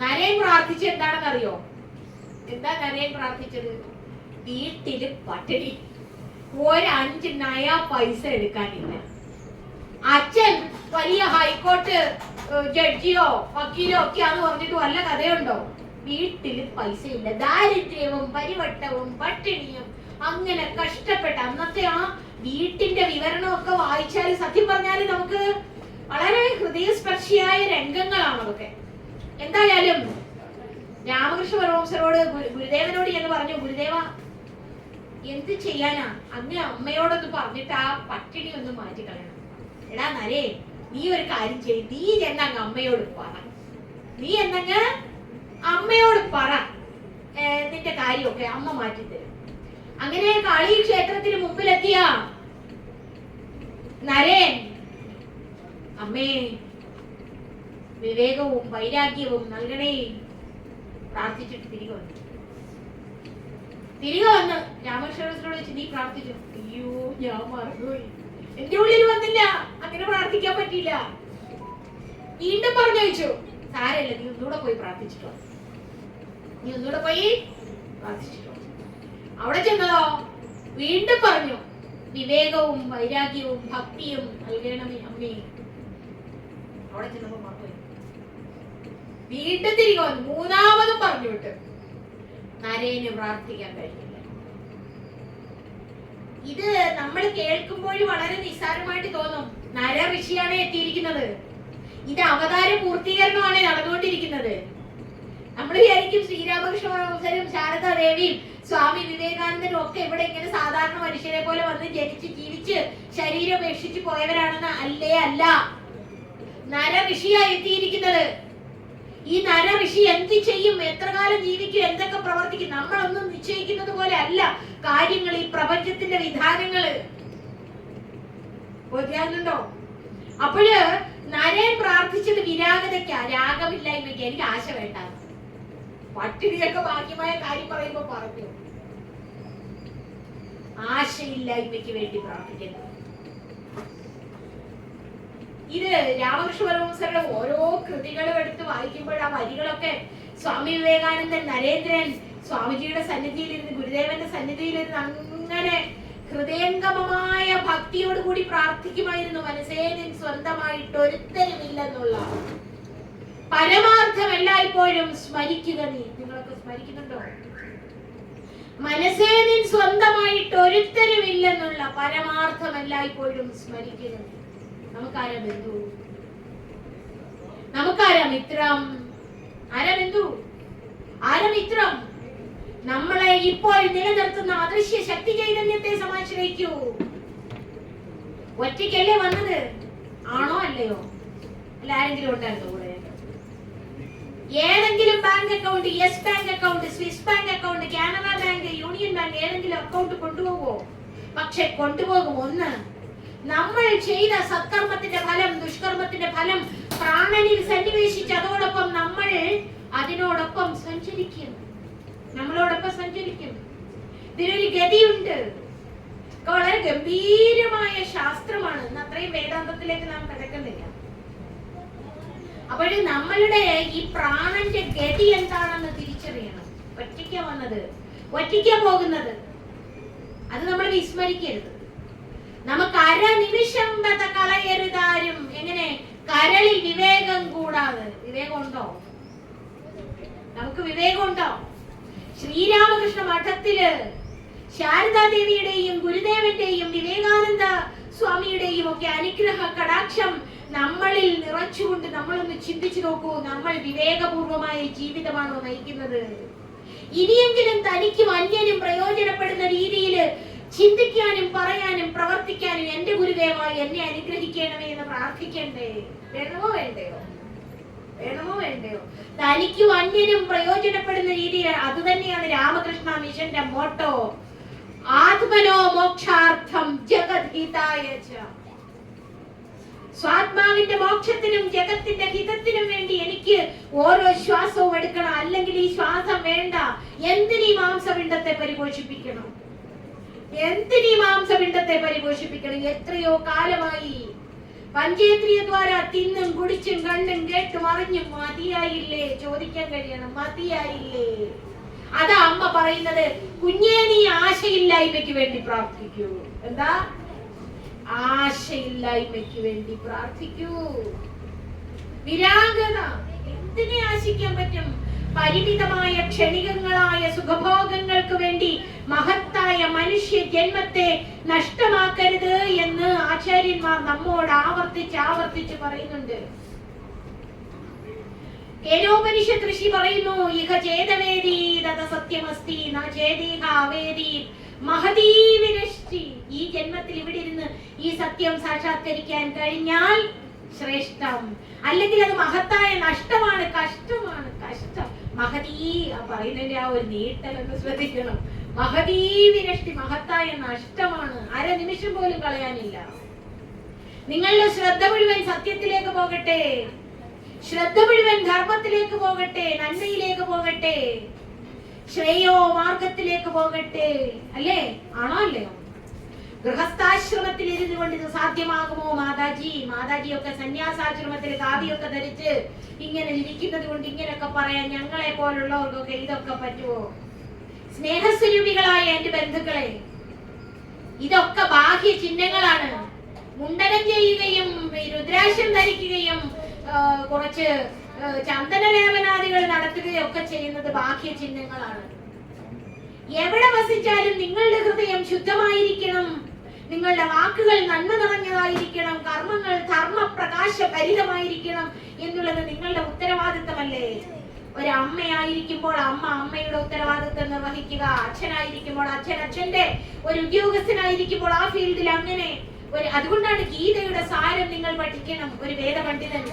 S1: നരേൻ പ്രാർത്ഥിച്ചത് എന്താണെന്നറിയോ? എന്താ നരേൻ പ്രാർത്ഥിച്ചത്? വീട്ടില് പട്ടിണി, 5 നയാ പൈസ എടുക്കാനില്ല. അച്ഛൻ വലിയ ഹൈക്കോർട്ട് ജഡ്ജിയോ വക്കീലോ ഒക്കെയാന്ന് പറഞ്ഞിട്ട് വല്ല കഥയുണ്ടോ? വീട്ടില് പൈസ ഇല്ല, ദാരിദ്ര്യവും പരിവട്ടവും പട്ടിണിയും അങ്ങനെ കഷ്ടപ്പെട്ട അന്നത്തെ ആ വീട്ടിന്റെ വിവരണമൊക്കെ വായിച്ചാൽ സത്യം പറഞ്ഞാൽ നമുക്ക് വളരെ ഹൃദയസ്പർശിയായ രംഗങ്ങളാണ് അതൊക്കെ. എന്തായാലും രാമകൃഷ്ണ പരമഹംസരോട് ഗുരുദേവനോട് എന്ന് പറഞ്ഞു, ഗുരുദേവ എന്ത് ചെയ്യാനാ, അങ്ങ് അമ്മയോടൊന്ന് പറഞ്ഞിട്ട് ആ പട്ടിണി ഒന്ന് മാറ്റിക്കളയണം. എടാ നരേ, നീ ഒരു കാര്യം ചെയ്യും, നീ എന്നങ്ങ് അമ്മയോട് പറ, നീ എന്നങ്ങ് അമ്മയോട് പറ, നിന്റെ കാര്യമൊക്കെ അമ്മ മാറ്റിത്തരും. അങ്ങനെ കാളി ക്ഷേത്രത്തിന് മുമ്പിലെത്തിയ നരേൻ, അമ്മേ വിവേകവും വൈരാഗ്യവും നൽകണേ പ്രാർത്ഥിച്ചിട്ട് തിരികെ വന്നു. രാമകൃഷ്ണനോട് വെച്ച് നീ പ്രാർത്ഥിച്ചു. അയ്യോ ഞാൻ മറന്നുപോയി, എന്റെ ഉള്ളിൽ വന്നില്ല, അങ്ങനെ പ്രാർത്ഥിക്കാൻ പറ്റിയില്ല. വീണ്ടും പറഞ്ഞു വെച്ചു, സാരല്ല, നീ ഒന്നുകൂടെ പോയി പ്രാർത്ഥിച്ചിട്ടോ, നീ ഒന്നുകൂടെ പോയി പ്രാർത്ഥിച്ചിട്ടോ. അവിടെ ചെന്നതോ വീണ്ടും പറഞ്ഞു, വിവേകവും വൈരാഗ്യവും ഭക്തിയും നൽകണമേ അമ്മേ. അവിടെ ചെന്നപ്പോ മറന്നുപോയി. വീണ്ടും തിരികെ വന്നു, മൂന്നാമതും പറഞ്ഞു വിട്ട്. നരേന് പ്രാർത്ഥിക്കാൻ കഴിഞ്ഞില്ല. ഇത് നമ്മൾ കേൾക്കുമ്പോൾ വളരെ നിസ്സാരമായിട്ട് തോന്നും. നര ഋഷിയാണ് എത്തിയിരിക്കുന്നത്, ഇത് അവതാര പൂർത്തീകരണമാണ് നടന്നുകൊണ്ടിരിക്കുന്നത്. നമ്മൾ വിചാരിക്കും ശ്രീരാമകൃഷ്ണ പരമഹംസരും ശാരദാദേവിയും സ്വാമി വിവേകാനന്ദനും ഒക്കെ ഇവിടെ ഇങ്ങനെ സാധാരണ മനുഷ്യരെ പോലെ വന്ന് ജനിച്ച് ജീവിച്ച് ശരീരം ഉപേക്ഷിച്ച് പോയവരാണെന്ന്. അല്ലേ അല്ല, നര ഋഷിയായി എത്തിയിരിക്കുന്നത്. ഈ നര ഋഷി എന്ത് ചെയ്യും, എത്ര കാലം ജീവിക്കും, എന്തൊക്കെ പ്രവർത്തിക്കും, നമ്മളൊന്നും നിശ്ചയിക്കുന്നത് പോലെ അല്ല കാര്യങ്ങൾ, ഈ പ്രപഞ്ചത്തിന്റെ വിധാനങ്ങള്. ബോധ്യാകുന്നുണ്ടോ? അപ്പോഴ് നരൻ പ്രാർത്ഥിച്ചത് വിരാഗതയ്ക്കാ, രാഗമില്ലായ്മയ്ക്ക്. എനിക്ക് ആശ വേണ്ട, പട്ടിണിയൊക്കെ ഭാഗ്യമായ കാര്യം പറയുമ്പോ പറഞ്ഞു, ആശയില്ലായ്മയ്ക്ക് വേണ്ടി പ്രാർത്ഥിക്കുന്നു. ഇത് രാമകൃഷ്ണ പരമഹംസരുടെ ഓരോ കൃതികളും എടുത്ത് വായിക്കുമ്പോൾ ആ വരികളൊക്കെ സ്വാമി വിവേകാനന്ദൻ, നരേന്ദ്രൻ സ്വാമിജിയുടെ സന്നിധിയിലിരുന്ന്, ഗുരുദേവന്റെ സന്നിധിയിലിരുന്ന് അങ്ങനെ ഹൃദയംഗമമായ ഭക്തിയോടുകൂടി പ്രാർത്ഥിക്കുമായിരുന്നു. മനസ്സേ നിൻ സ്വന്തമായിട്ട് ഒരുത്തരുമില്ലെന്നുള്ള പരമാർത്ഥം എല്ലായ്പ്പോഴും സ്മരിക്കുക നീ. നിങ്ങളൊക്കെ സ്മരിക്കുന്നുണ്ടോ? മനസ്സേ നിൻ സ്വന്തമായിട്ട് ഒരുത്തരുമില്ലെന്നുള്ള പരമാർത്ഥം എല്ലായ്പ്പോഴും സ്മരിക്കുക. നമുക്കാരാ ബന്ധു? നമുക്കാരാ മിത്രം? ആരാ ബന്ധു? ആരാ മിത്രം? നമ്മളെ ഇപ്പോൾ നിലനിർത്തുന്ന അദൃശ്യ ശക്തി ചൈതന്യത്തെ സമാശ്രയിക്കൂ. ഒറ്റയ്ക്കല്ലേ വന്നത്? ആണോ അല്ലയോ? അല്ല, ആരെങ്കിലും ഉണ്ടായിരുന്നോ കൂടെ? ഏതെങ്കിലും bank account, yes bank account, Swiss bank account, Canara bank, union bank, ഏതെങ്കിലും അക്കൗണ്ട് കൊണ്ടുപോകുമോ? പക്ഷെ കൊണ്ടുപോകും ഒന്ന്, നമ്മൾ ചെയ്ത സത്കർമ്മത്തിന്റെ ഫലം, ദുഷ്കർമ്മത്തിന്റെ ഫലം പ്രാണനിൽ സന്നിവേശിച്ച് അതോടൊപ്പം നമ്മൾ അതിനോടൊപ്പം സഞ്ചരിക്കും, നമ്മളോടൊപ്പം സഞ്ചരിക്കും. ഇതിനൊരു ഗതിയുണ്ട്. വളരെ ഗംഭീരമായ ശാസ്ത്രമാണ്. അത്രയും വേദാന്തത്തിലേക്ക് നാം കിടക്കുന്നില്ല. അപ്പോഴും നമ്മളുടെ ഈ പ്രാണന്റെ ഗതി എന്താണെന്ന് തിരിച്ചറിയണം. ഒറ്റയ്ക്ക വന്നത്, ഒറ്റയ്ക്ക പോകുന്നത്, അത് നമ്മൾ വിസ്മരിക്കരുത്. നമുക്ക് അരനിമിഷം കളയരുതാരും. എങ്ങനെ? കരളിൽ വിവേകം കൂടാതെ. വിവേകം ഉണ്ടോ? നമുക്ക് വിവേകം ഉണ്ടോ? ശ്രീരാമകൃഷ്ണ മഠത്തില് ശാരദാദേവിയുടെയും ഗുരുദേവന്റെയും വിവേകാനന്ദ സ്വാമിയുടെയും ഒക്കെ അനുഗ്രഹ കടാക്ഷം നമ്മളിൽ നിറച്ചുകൊണ്ട് നമ്മളൊന്ന് ചിന്തിച്ചു നോക്കൂ. നമ്മൾ വിവേകപൂർവമായ ജീവിതമാണോ നയിക്കുന്നത്? ഇനിയെങ്കിലും തനിക്കും അന്യനും പ്രയോജനപ്പെടുന്ന രീതിയിൽ ചിന്തിക്കാനും പറയാനും പ്രവർത്തിക്കാനും എന്റെ ഗുരുദേവായി എന്നെ അനുഗ്രഹിക്കണമേ എന്ന് പ്രാർത്ഥിക്കണ്ടേ? വേണമോ വേണ്ടയോ? വേണമോ വേണ്ടയോ? തനിക്കും അന്യനും പ്രയോജനപ്പെടുന്ന രീതിയിൽ. അത് തന്നെയാണ് രാമകൃഷ്ണ മിഷന്റെ മോട്ടോ. ആത്മനോ മോക്ഷാർത്ഥം ജഗദ്ഹിതായ ച. സ്വാത്മാവിന്റെ മോക്ഷത്തിനും ജഗത്തിന്റെ ഹിതത്തിനും വേണ്ടി എനിക്ക് ഓരോ ശ്വാസവും എടുക്കണം. അല്ലെങ്കിൽ ഈ ശ്വാസം വേണ്ട. എന്തിനീ മാംസപിണ്ഡത്തെ പരിപോഷിപ്പിക്കണം? എന്തിനീ മാംസപിണ്ഡത്തെ പരിപോഷിപ്പിക്കണം? എത്രയോ കാലമായി പഞ്ചേന്ദ്രിയ ദ്വാര തിന്നും കുടി കണ്ടും കേട്ടും അറിഞ്ഞും മതിയായില്ലേ? ചോദിക്കാൻ കഴിയണം, മതിയായില്ലേ? അതാ അമ്മ പറയുന്നത്, കുഞ്ഞേ നീ ആശയില്ലായ്മയ്ക്ക് വേണ്ടി പ്രാർത്ഥിക്കൂ. എന്താ? ആശയില്ലായ്മയ്ക്ക് വേണ്ടി പ്രാർത്ഥിക്കൂ. വിരാഗത എന്തിനെ ആശിക്കാൻ പറ്റും? പരിമിതമായ ക്ഷണികങ്ങളായ സുഖഭോഗങ്ങൾക്ക് വേണ്ടി മഹത്തായ മനുഷ്യ ജന്മത്തെ നഷ്ടമാക്കരുത് എന്ന് ആചാര്യന്മാർ നമ്മോട് ആവർത്തിച്ച് പറയുന്നുണ്ട്. കേനോപനിഷത്ത് ഋഷി പറയുന്നു, ഇഹ ചേതവേദി തത സത്യമസ്തി ന ചേതീഹ അവേദി മഹതീ വിനഷ്ടി. ഈ ജന്മത്തിൽ ഇവിടെ ഇരുന്ന് ഈ സത്യം സാക്ഷാത്കരിക്കാൻ കഴിഞ്ഞാൽ ശ്രേഷ്ഠം, അല്ലെങ്കിൽ അത് മഹത്തായ നഷ്ടമാണ്, കഷ്ടമാണ്, കഷ്ടം. മഹതീ പറയുന്നതിന്റെ ആ ഒരു നീട്ടലൊന്ന് ശ്രദ്ധിക്കണം. മഹതീ വിനഷ്ടി, മഹത്തായ നഷ്ടമാണ്, അര നിമിഷം പോലും കളയാനില്ല. നിങ്ങളുടെ ശ്രദ്ധ മുഴുവൻ സത്യത്തിലേക്ക് പോകട്ടെ, ശ്രദ്ധ മുഴുവൻ ധർമ്മത്തിലേക്ക് പോകട്ടെ, നന്മയിലേക്ക് പോകട്ടെ, ശ്രേയോ മാർഗത്തിലേക്ക് പോകട്ടെ. അല്ലേ? ആണോ അല്ലയോ? ഗൃഹസ്ഥാശ്രമത്തിൽ ഇരുന്നു കൊണ്ട് ഇത് സാധ്യമാകുമോ മാതാജി? മാതാജിയൊക്കെ സന്യാസാശ്രമത്തിൽ കാവിയൊക്കെ ധരിച്ച് ഇങ്ങനെ ഇരിക്കുന്നത് കൊണ്ട് ഇങ്ങനെയൊക്കെ പറയാൻ ഞങ്ങളെ പോലുള്ളവർക്കൊക്കെ ഇതൊക്കെ പറ്റുമോ? സ്നേഹസ്വരൂപികളായ എന്റെ ബന്ധുക്കളെ, ഇതൊക്കെ ബാഹ്യ ചിഹ്നങ്ങളാണ്. മുണ്ടനം ചെയ്യുകയും രുദ്രാക്ഷം ധരിക്കുകയും കുറച്ച് ചന്ദന ലേപനാദികൾ നടത്തുകയും ഒക്കെ ചെയ്യുന്നത് ബാഹ്യ ചിഹ്നങ്ങളാണ്. എവിടെ വസിച്ചാലും നിങ്ങളുടെ ഹൃദയം ശുദ്ധമായിരിക്കണം, നിങ്ങളുടെ വാക്കുകൾ നന്മ നിറഞ്ഞതായിരിക്കണം, കർമ്മങ്ങൾ ധർമ്മപ്രകാശഭരിതമായിരിക്കണം എന്നുള്ളത് നിങ്ങളുടെ ഉത്തരവാദിത്തമല്ലേ? ഒരമ്മയായിരിക്കുമ്പോൾ അമ്മയുടെ ഉത്തരവാദിത്തം നിർവഹിക്കുക, അച്ഛനായിരിക്കുമ്പോൾ അച്ഛന്റെ ഒരു ഉദ്യോഗസ്ഥനായിരിക്കുമ്പോൾ ആ ഫീൽഡിൽ അങ്ങനെ അതുകൊണ്ടാണ് ഗീതയുടെ സാരം നിങ്ങൾ പഠിക്കണം. ഒരു വേദപണ്ഡിതൻ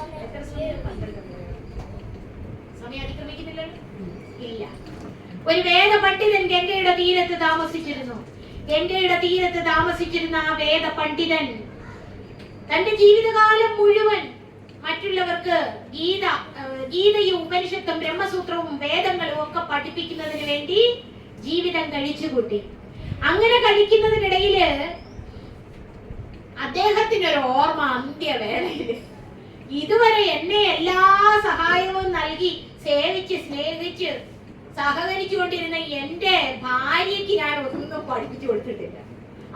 S1: സമയം അതിക്രമിക്കുന്നില്ലല്ലോ? ഇല്ല. ഒരു വേദപണ്ഡിതൻ ഗംഗയുടെ തീരത്ത് താമസിച്ചിരുന്നു. ഗംഗയുടെ തീരത്ത് താമസിച്ചിരുന്ന ആ വേദപണ്ഡിതൻ തന്റെ ജീവിതകാലം മുഴുവൻ മറ്റുള്ളവർക്ക് ഗീതയും ഉപനിഷത്തും ബ്രഹ്മസൂത്രവും വേദങ്ങളും ഒക്കെ പഠിപ്പിക്കുന്നതിന് വേണ്ടി ജീവിതം കഴിച്ചുകൂട്ടി. അങ്ങനെ കഴിക്കുന്നതിനിടയില് അദ്ദേഹത്തിനൊരു ഓർമ്മ, അന്ത്യവേളയില് ഇതുവരെ എന്നെ എല്ലാ സഹായവും നൽകി സേവിച്ച് സ്നേഹിച്ച് സഹകരിച്ചുകൊണ്ടിരുന്ന എന്റെ ഭാര്യയ്ക്ക് ഞാൻ ഒന്നും പഠിപ്പിച്ചു കൊടുത്തിട്ടില്ല.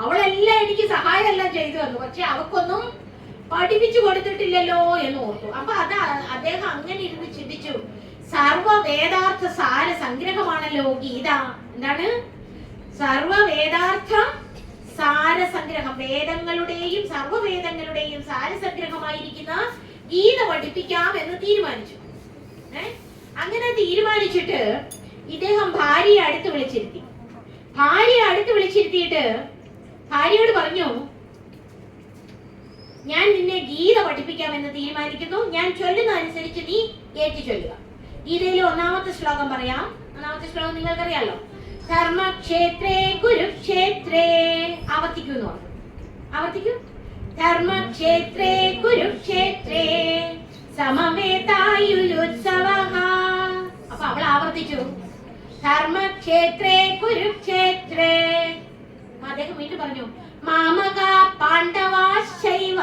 S1: അവളെല്ലാം എനിക്ക് സഹായമെല്ലാം ചെയ്തു തന്നു, പക്ഷെ അവക്കൊന്നും പഠിപ്പിച്ചു കൊടുത്തിട്ടില്ലല്ലോ എന്ന് ഓർത്തു. അപ്പൊ അദ്ദേഹം അങ്ങനെ ഇരുന്ന് ചിന്തിച്ചു, സർവ വേദാർത്ഥ സാര സംഗ്രഹമാണല്ലോ ഗീത. എന്താണ്? സർവ വേദാർത്ഥ സാര സംഗ്രഹം, വേദങ്ങളുടെയും സർവവേദങ്ങളുടെയും സാരസംഗ്രഹമായിരിക്കുന്ന ഗീത പഠിപ്പിക്കാം എന്ന് തീരുമാനിച്ചു. അങ്ങനെ തീരുമാനിച്ചിട്ട് ഇദ്ദേഹം ഭാര്യയെ അടുത്ത് വിളിച്ചിരുത്തിയിട്ട് ഭാര്യയോട് പറഞ്ഞു, ഞാൻ നിന്നെ ഗീത പഠിപ്പിക്കാമെന്ന് തീരുമാനിക്കുന്നു, ഞാൻ ചൊല്ലുന്ന അനുസരിച്ച് നീ ഏറ്റു ചൊല്ലുക. ഗീതയിലെ ഒന്നാമത്തെ ശ്ലോകം പറയാം. ഒന്നാമത്തെ ശ്ലോകം നിങ്ങൾക്കറിയാലോ, ധർമ്മക്ഷേത്രേ കുരുക്ഷേത്രേ. ആവർത്തിക്കൂ എന്ന് പറഞ്ഞു. ആവർത്തിക്കൂ. ധർമ്മക്ഷേത്രേ കുരുക്ഷേത്രേ സമവേതായുരുത്സവഃ. അപ്പൊ അവൾ ആവർത്തിച്ചു, ധർമ്മക്ഷേത്രേ കുരുക്ഷേത്രേ. അദ്ദേഹം വീണ്ടും പറഞ്ഞു, മാമക പാണ്ഡവാശ്ചൈവ.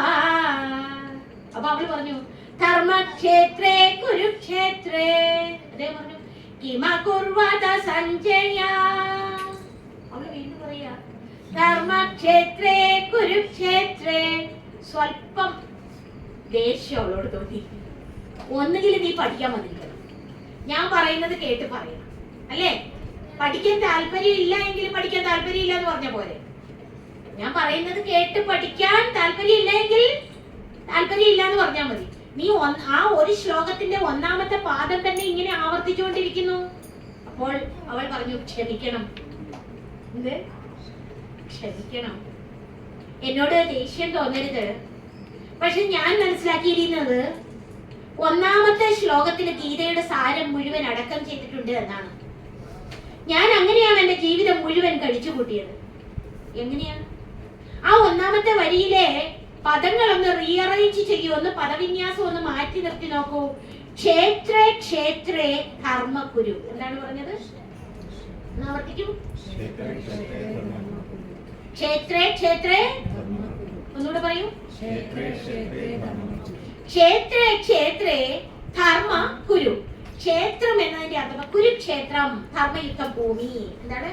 S1: അപ്പൊ അവൾ പറഞ്ഞു, ധർമ്മക്ഷേത്രേ കുരുക്ഷേത്രേ. അദ്ദേഹം പറഞ്ഞു, കിമകുർവത സഞ്ജയ. അവൾ വീണ്ടും പറയാ, ധർമ്മക്ഷേത്രേ കുരുക്ഷേത്രേ. സ്വല്പം ദേഷ്യം അവളോട് തോന്നി. ഒന്നുകിൽ നീ പഠിക്കാൻ വന്നിരിക്കണം, ഞാൻ പറയുന്നത് കേട്ട് പറയണം, അല്ലേ? പഠിക്കാൻ താല്പര്യം ഇല്ല എങ്കിൽ പഠിക്കാൻ താല്പര്യം ഇല്ല എന്ന് പറഞ്ഞ പോലെ, ഞാൻ പറയുന്നത് കേട്ട് പഠിക്കാൻ താല്പര്യം ഇല്ല എങ്കിൽ താല്പര്യം ഇല്ല എന്ന് പറഞ്ഞാൽ മതി. നീ ആ ഒരു ശ്ലോകത്തിന്റെ ഒന്നാമത്തെ പാദം തന്നെ ഇങ്ങനെ ആവർത്തിച്ചുകൊണ്ടിരിക്കുന്നു. അപ്പോൾ അവൾ പറഞ്ഞു, ക്ഷമിക്കണം. എന്ത്? ക്ഷമിക്കണം, എന്നോട് ദേഷ്യം തോന്നരുത്. പക്ഷെ ഞാൻ മനസ്സിലാക്കിയിരിക്കുന്നത് ഒന്നാമത്തെ ശ്ലോകത്തിൽ ഗീതയുടെ സാരം മുഴുവൻ അടക്കം ചെയ്തിട്ടുണ്ട് എന്നാണ്. ഞാൻ അങ്ങനെയാണ് എന്റെ ജീവിതം മുഴുവൻ കഴിച്ചു കൂട്ടിയത്. എങ്ങനെയാണ്? ആ ഒന്നാമത്തെ വരിയിലെ പദങ്ങളൊന്ന് റീഅറേഞ്ച് ചെയ്യൂ, ഒന്ന് പദവിന്യാസം ഒന്ന് മാറ്റി നിർത്തി നോക്കൂ. ക്ഷേത്രേ ക്ഷേത്രേ ധർമ്മകുരു. എന്താണ് പറഞ്ഞത്? ആവർത്തിക്കും. ക്ഷേത്രേ ക്ഷേത്രേ. ഒന്നുകൂടെ പറയൂ. ക്ഷേത്രേ ക്ഷേത്രേ ധർമ്മ കുരു. ക്ഷേത്രം എന്നതിന്റെ അർത്ഥം കുരുക്ഷേത്രം, ധർമ്മയുദ്ധ ഭൂമി. എന്താണ്?